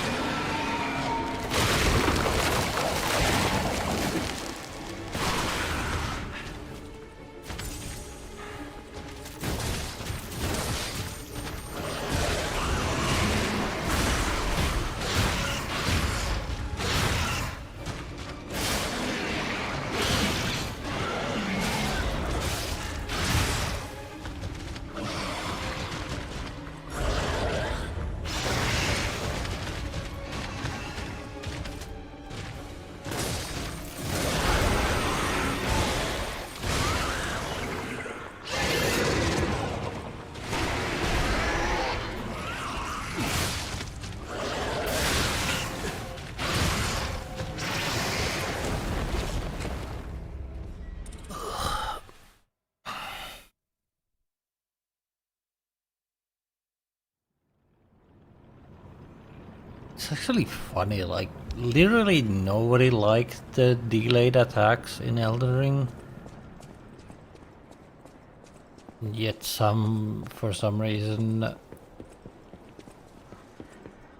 It's actually funny, like, literally nobody liked the delayed attacks in Elden Ring. Yet for some reason,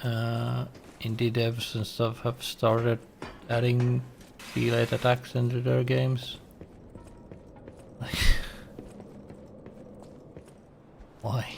indie devs and stuff have started adding delayed attacks into their games. Like, why?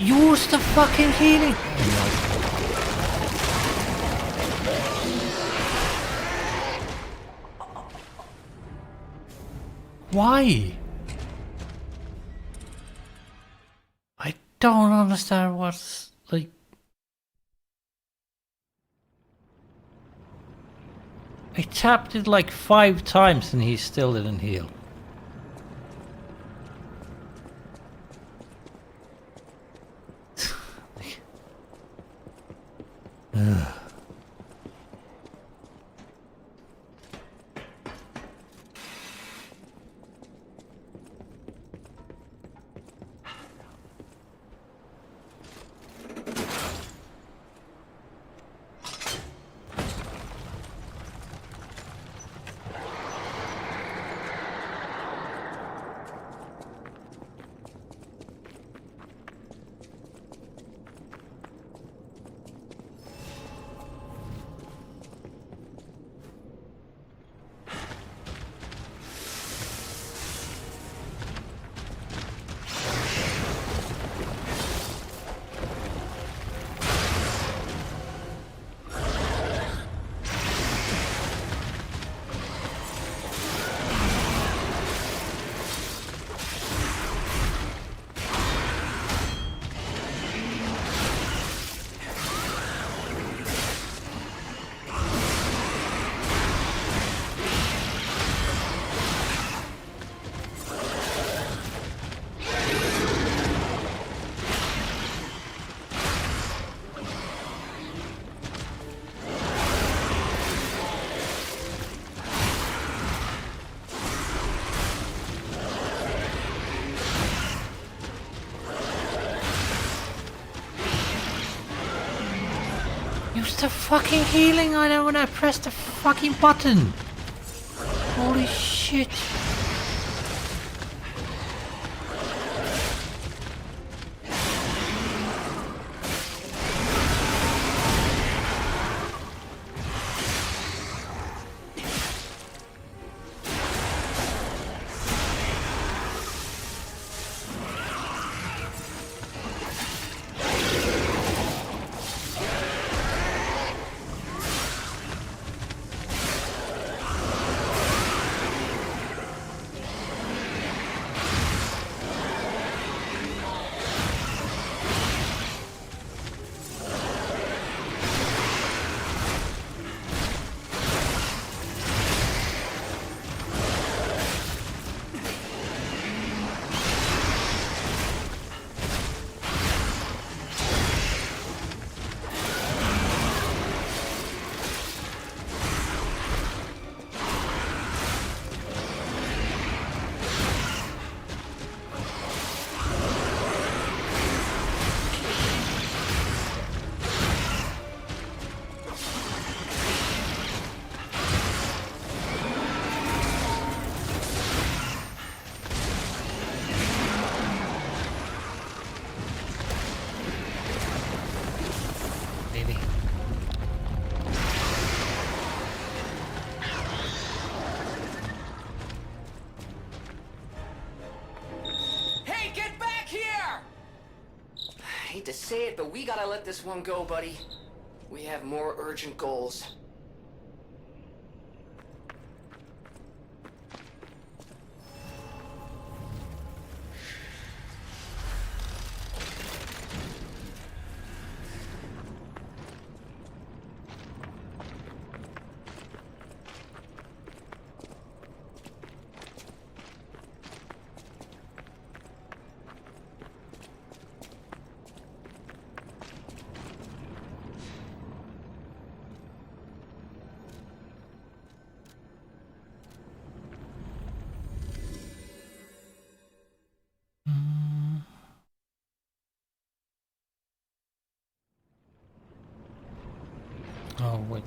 Use the fucking healing! Why? I don't understand what's like. I tapped it like 5 times and he still didn't heal. Use the fucking healing item when I press the fucking button! Holy shit! hate to say it, but we gotta let this one go, buddy. We have more urgent goals. Oh, wait.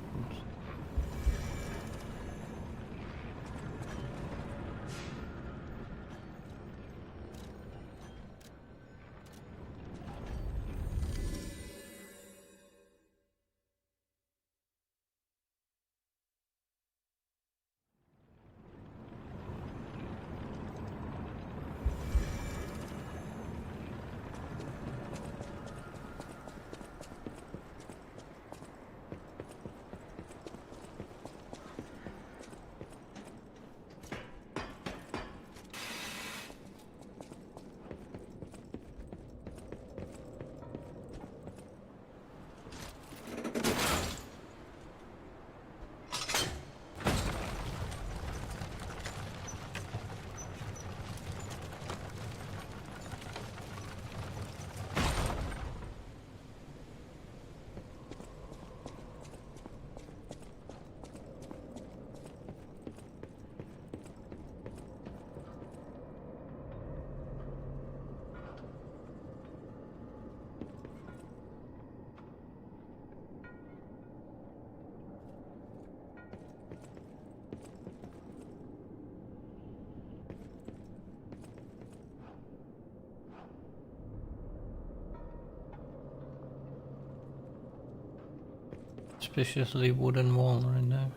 Suspiciously wooden wall right now.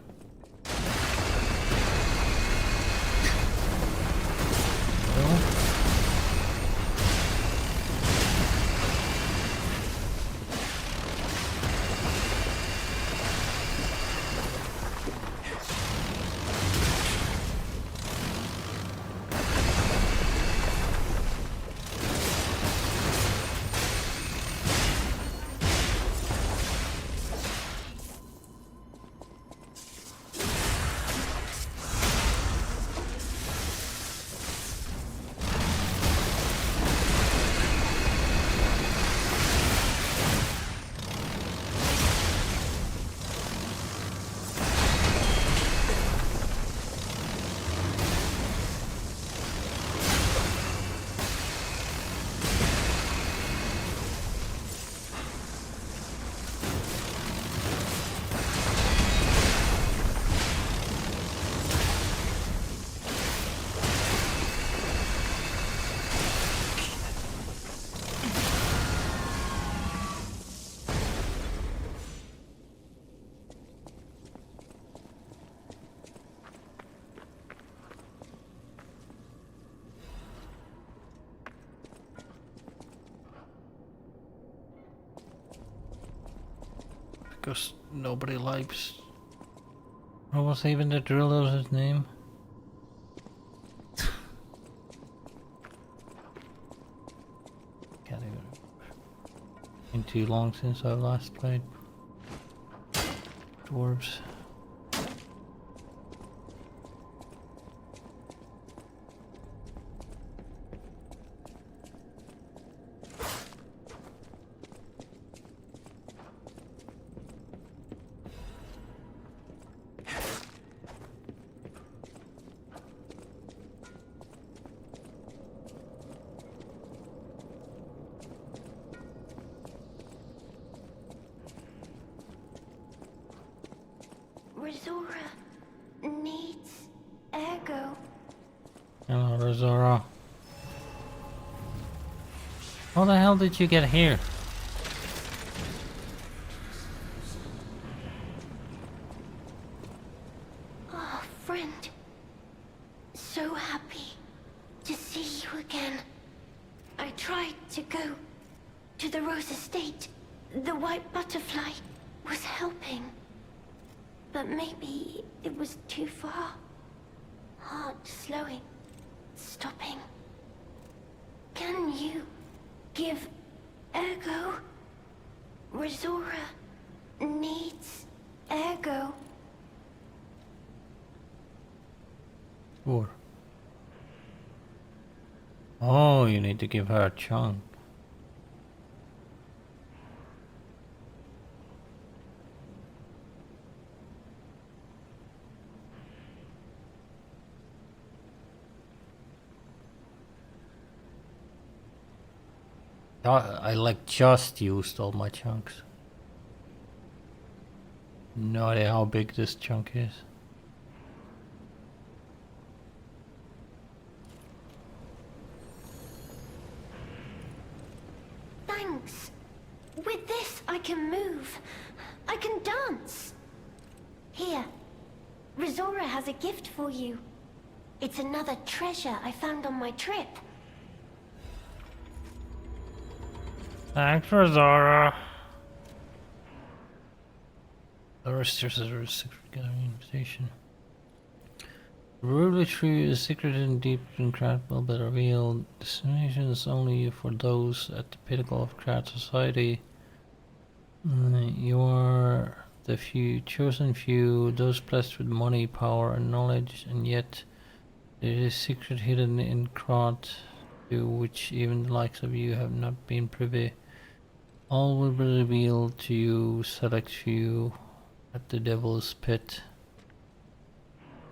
Because nobody likes. What was even the driller's name? Can't even. Been too long since I last played dwarves. Razora needs Ergo. Hello, Razora. How the hell did you get here? Oh, friend. So happy to see you again. I tried to go to the Rose Estate. The white butterfly was helping. But maybe it was too far. Heart slowing, stopping. Can you give Ergo? Resora needs Ergo. Sure. Oh, you need to give her a chunk. I like just used all my chunks. No idea how big this chunk is. Thanks. With this, I can move. I can dance. Here, Resora has a gift for you. It's another treasure I found on my trip. Thanks for Zara. The rest is a secret gathering invitation. Rarely true is secret and deep and incredible, but revealed. Destination is only for those at the pinnacle of crowd society. You are the few, chosen few, those blessed with money, power, and knowledge, and yet there is secret hidden in crowd to which even the likes of you have not been privy. All will be revealed to you, select few, at the devil's pit.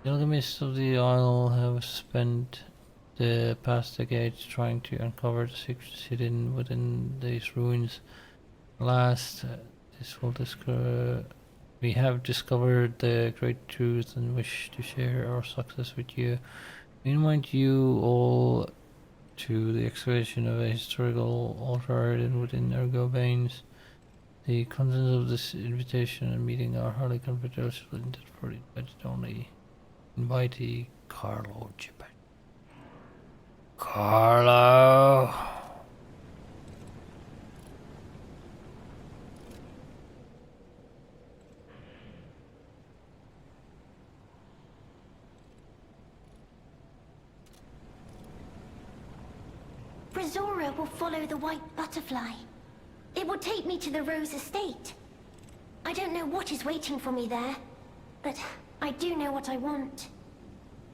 The alchemists of the isle have spent the past decades trying to uncover the secrets hidden within these ruins. Last, we have discovered the great truth and wish to share our success with you. We invite you all to the excavation of a historical altar hidden within Ergo veins. The contents of this invitation and meeting are highly confidential and for invited only. Invitee Carlo Japan. Carlo! Resora will follow the white butterfly. It will take me to the Rose Estate. I don't know what is waiting for me there, but I do know what I want.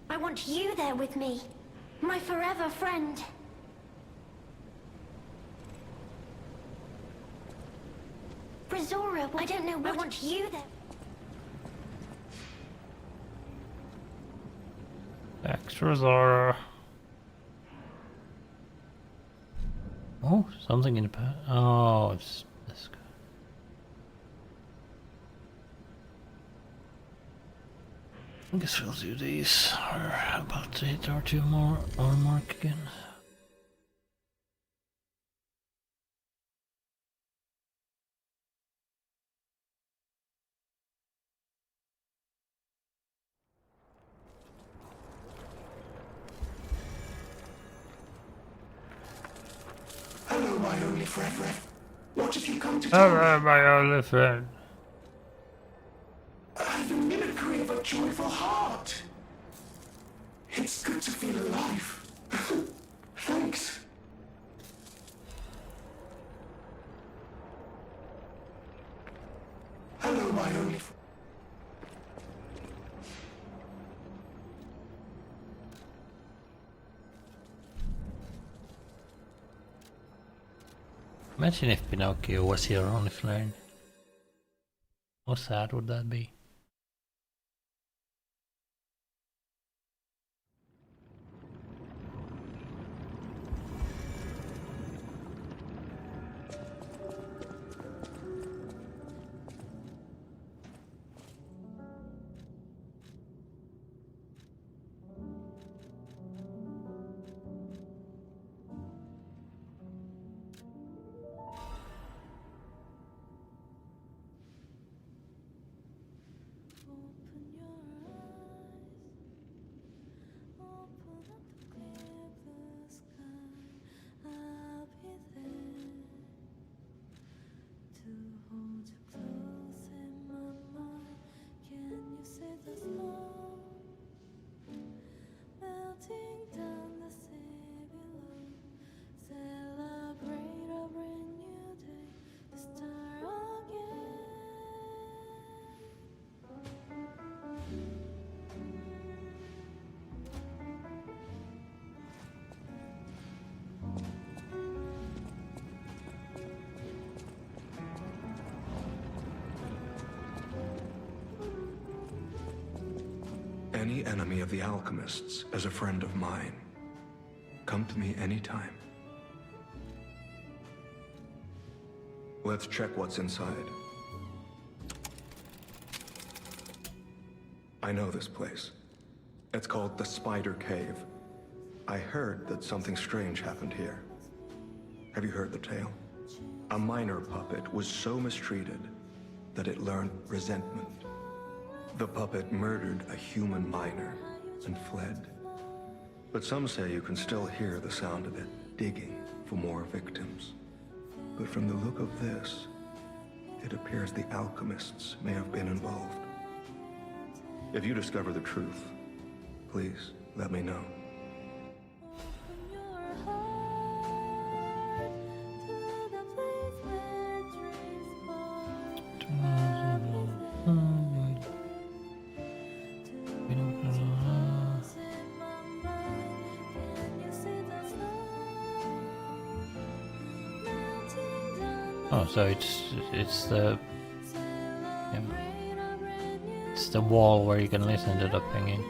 I want you there with me, my forever friend. Resora, I don't know what I want you there. Extra Zara. Oh, something in the past. Oh, it's this guy. I guess we'll do these. We're about to hit our 2 more hour mark again. Hello, my only friend. What have you come to tell Hello, me? my only friend. The mimicry of a joyful heart. It's good to feel alive. Thanks. Hello, my only friend. Imagine if Pinocchio was your only friend. How sad would that be? any enemy of the alchemists as a friend of mine. Come to me anytime. Let's check what's inside. I know this place. It's called the Spider Cave. I heard that something strange happened here. Have you heard the tale? A miner puppet was so mistreated that it learned resentment. The puppet murdered a human miner and fled. But some say you can still hear the sound of it digging for more victims. But from the look of this, it appears the alchemists may have been involved. If you discover the truth, please let me know. Oh, so it's the it's the wall where you can listen to the pinging.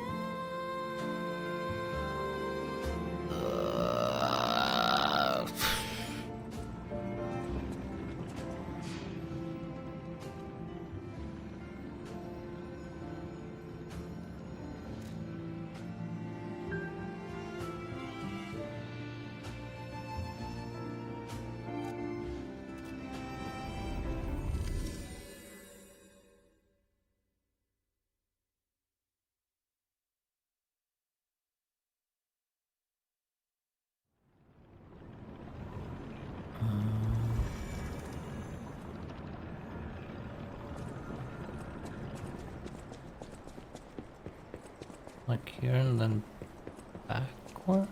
Like here and then backwards?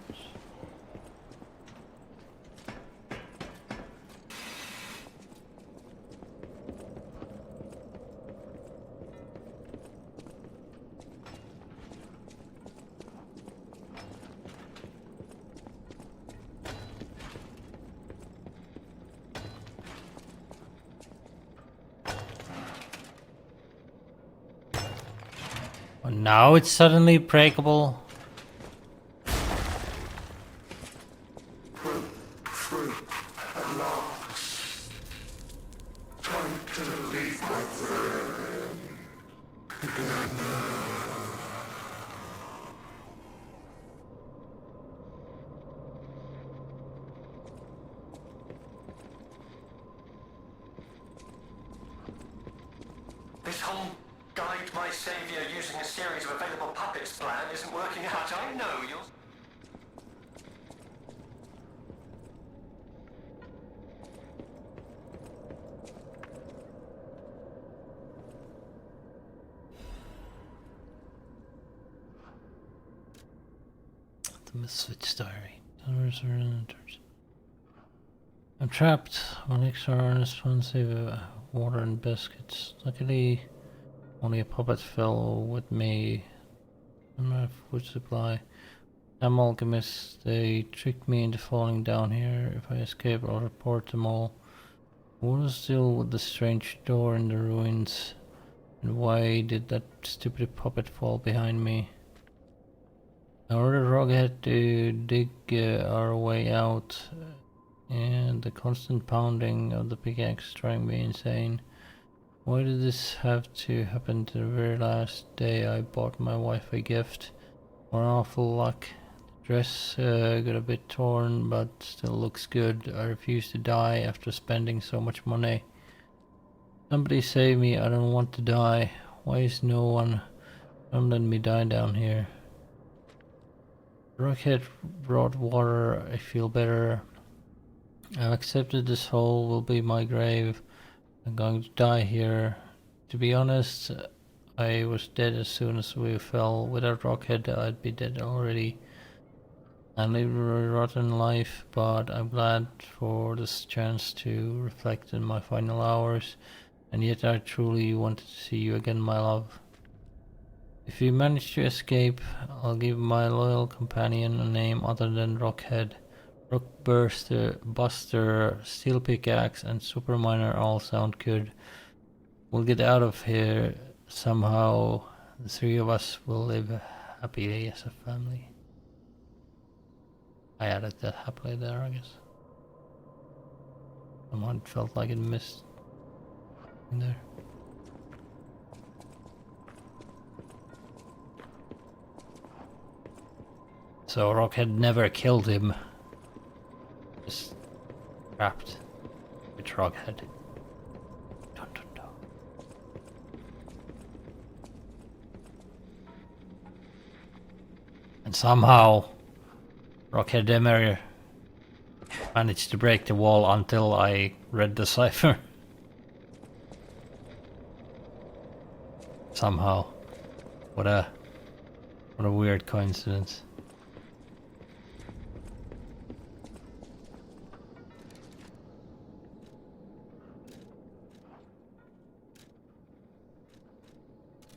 Oh, now it's suddenly breakable. This whole guide my savior using a series of available puppets plan isn't working out. I know you're... The Misfits Diary. I'm trapped. My legs are unresponsive. Water and biscuits. Luckily, only a puppet fell with me and my food supply. I'm alchemists. They tricked me into falling down here. If I escape, I'll report them all. What was still with the strange door in the ruins? And why did that stupid puppet fall behind me? I ordered Roghead to dig our way out, and the constant pounding of the pickaxe driving me insane. Why did this have to happen to the very last day I bought my wife a gift? What awful luck. The dress got a bit torn, but still looks good. I refuse to die after spending so much money. Somebody save me, I don't want to die. Why is no one letting me die down here? Rockhead brought water, I feel better. I've accepted this hole will be my grave. I'm going to die here. To be honest, I was dead as soon as we fell. Without Rockhead, I'd be dead already. I lived a rotten life, but I'm glad for this chance to reflect in my final hours. And yet I truly wanted to see you again, my love. If you manage to escape, I'll give my loyal companion a name other than Rockhead. Rockburster, Buster, Steel Pickaxe, and Superminer all sound good. We'll get out of here somehow. The three of us will live happy as a family. I added that happily there, I guess. Someone felt like it missed in there. So Rockhead never killed him. Just trapped with Rockhead. Dun, dun, dun. And somehow Rockhead never managed to break the wall until I read the cipher. Somehow. What a weird coincidence.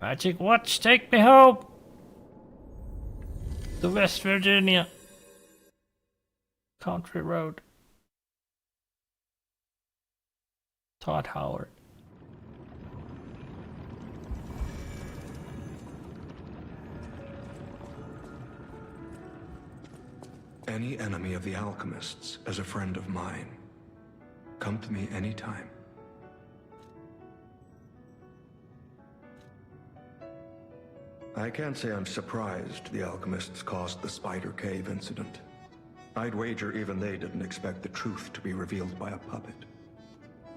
Magic watch, take me home! To West Virginia. Country Road. Todd Howard. Any enemy of the alchemists is a friend of mine. Come to me anytime. I can't say I'm surprised the alchemists caused the Spider Cave incident. I'd wager even they didn't expect the truth to be revealed by a puppet.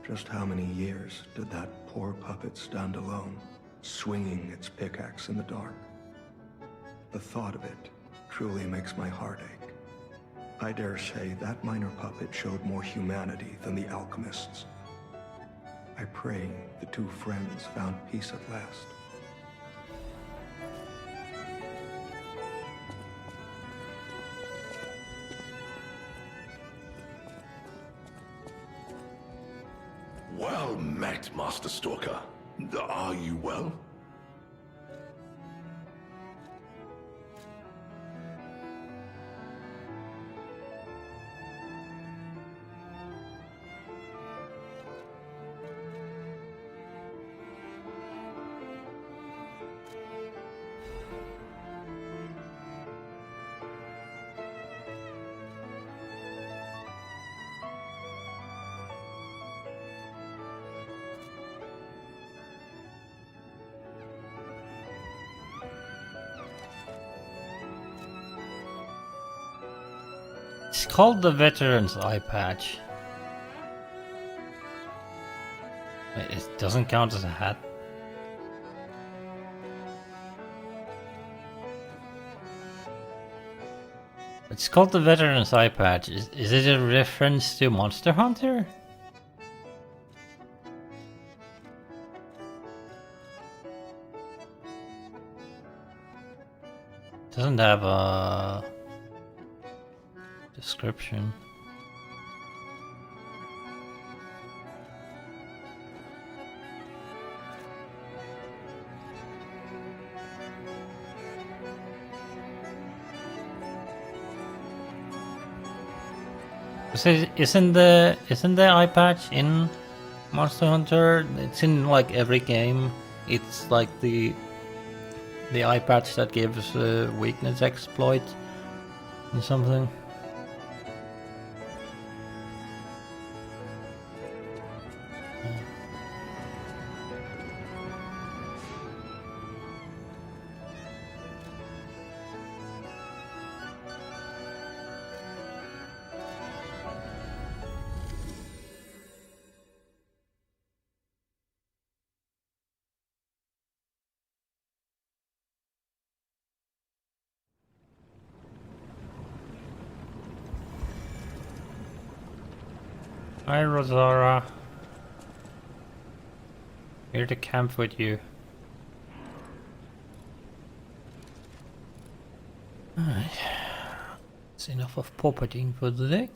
Just how many years did that poor puppet stand alone, swinging its pickaxe in the dark? The thought of it truly makes my heart ache. I dare say that minor puppet showed more humanity than the alchemists. I pray the two friends found peace at last. Well met, Master Stalker. Are you well? It's called the Veteran's Eye Patch. It doesn't count as a hat. It's called the Veteran's Eye Patch. Is it a reference to Monster Hunter? Doesn't have a description. Isn't the eye patch in Monster Hunter? It's in like every game. It's like the eye patch that gives weakness exploit and something. Hi Rosara. Here to camp with you. Alright. That's enough of puppeting for today.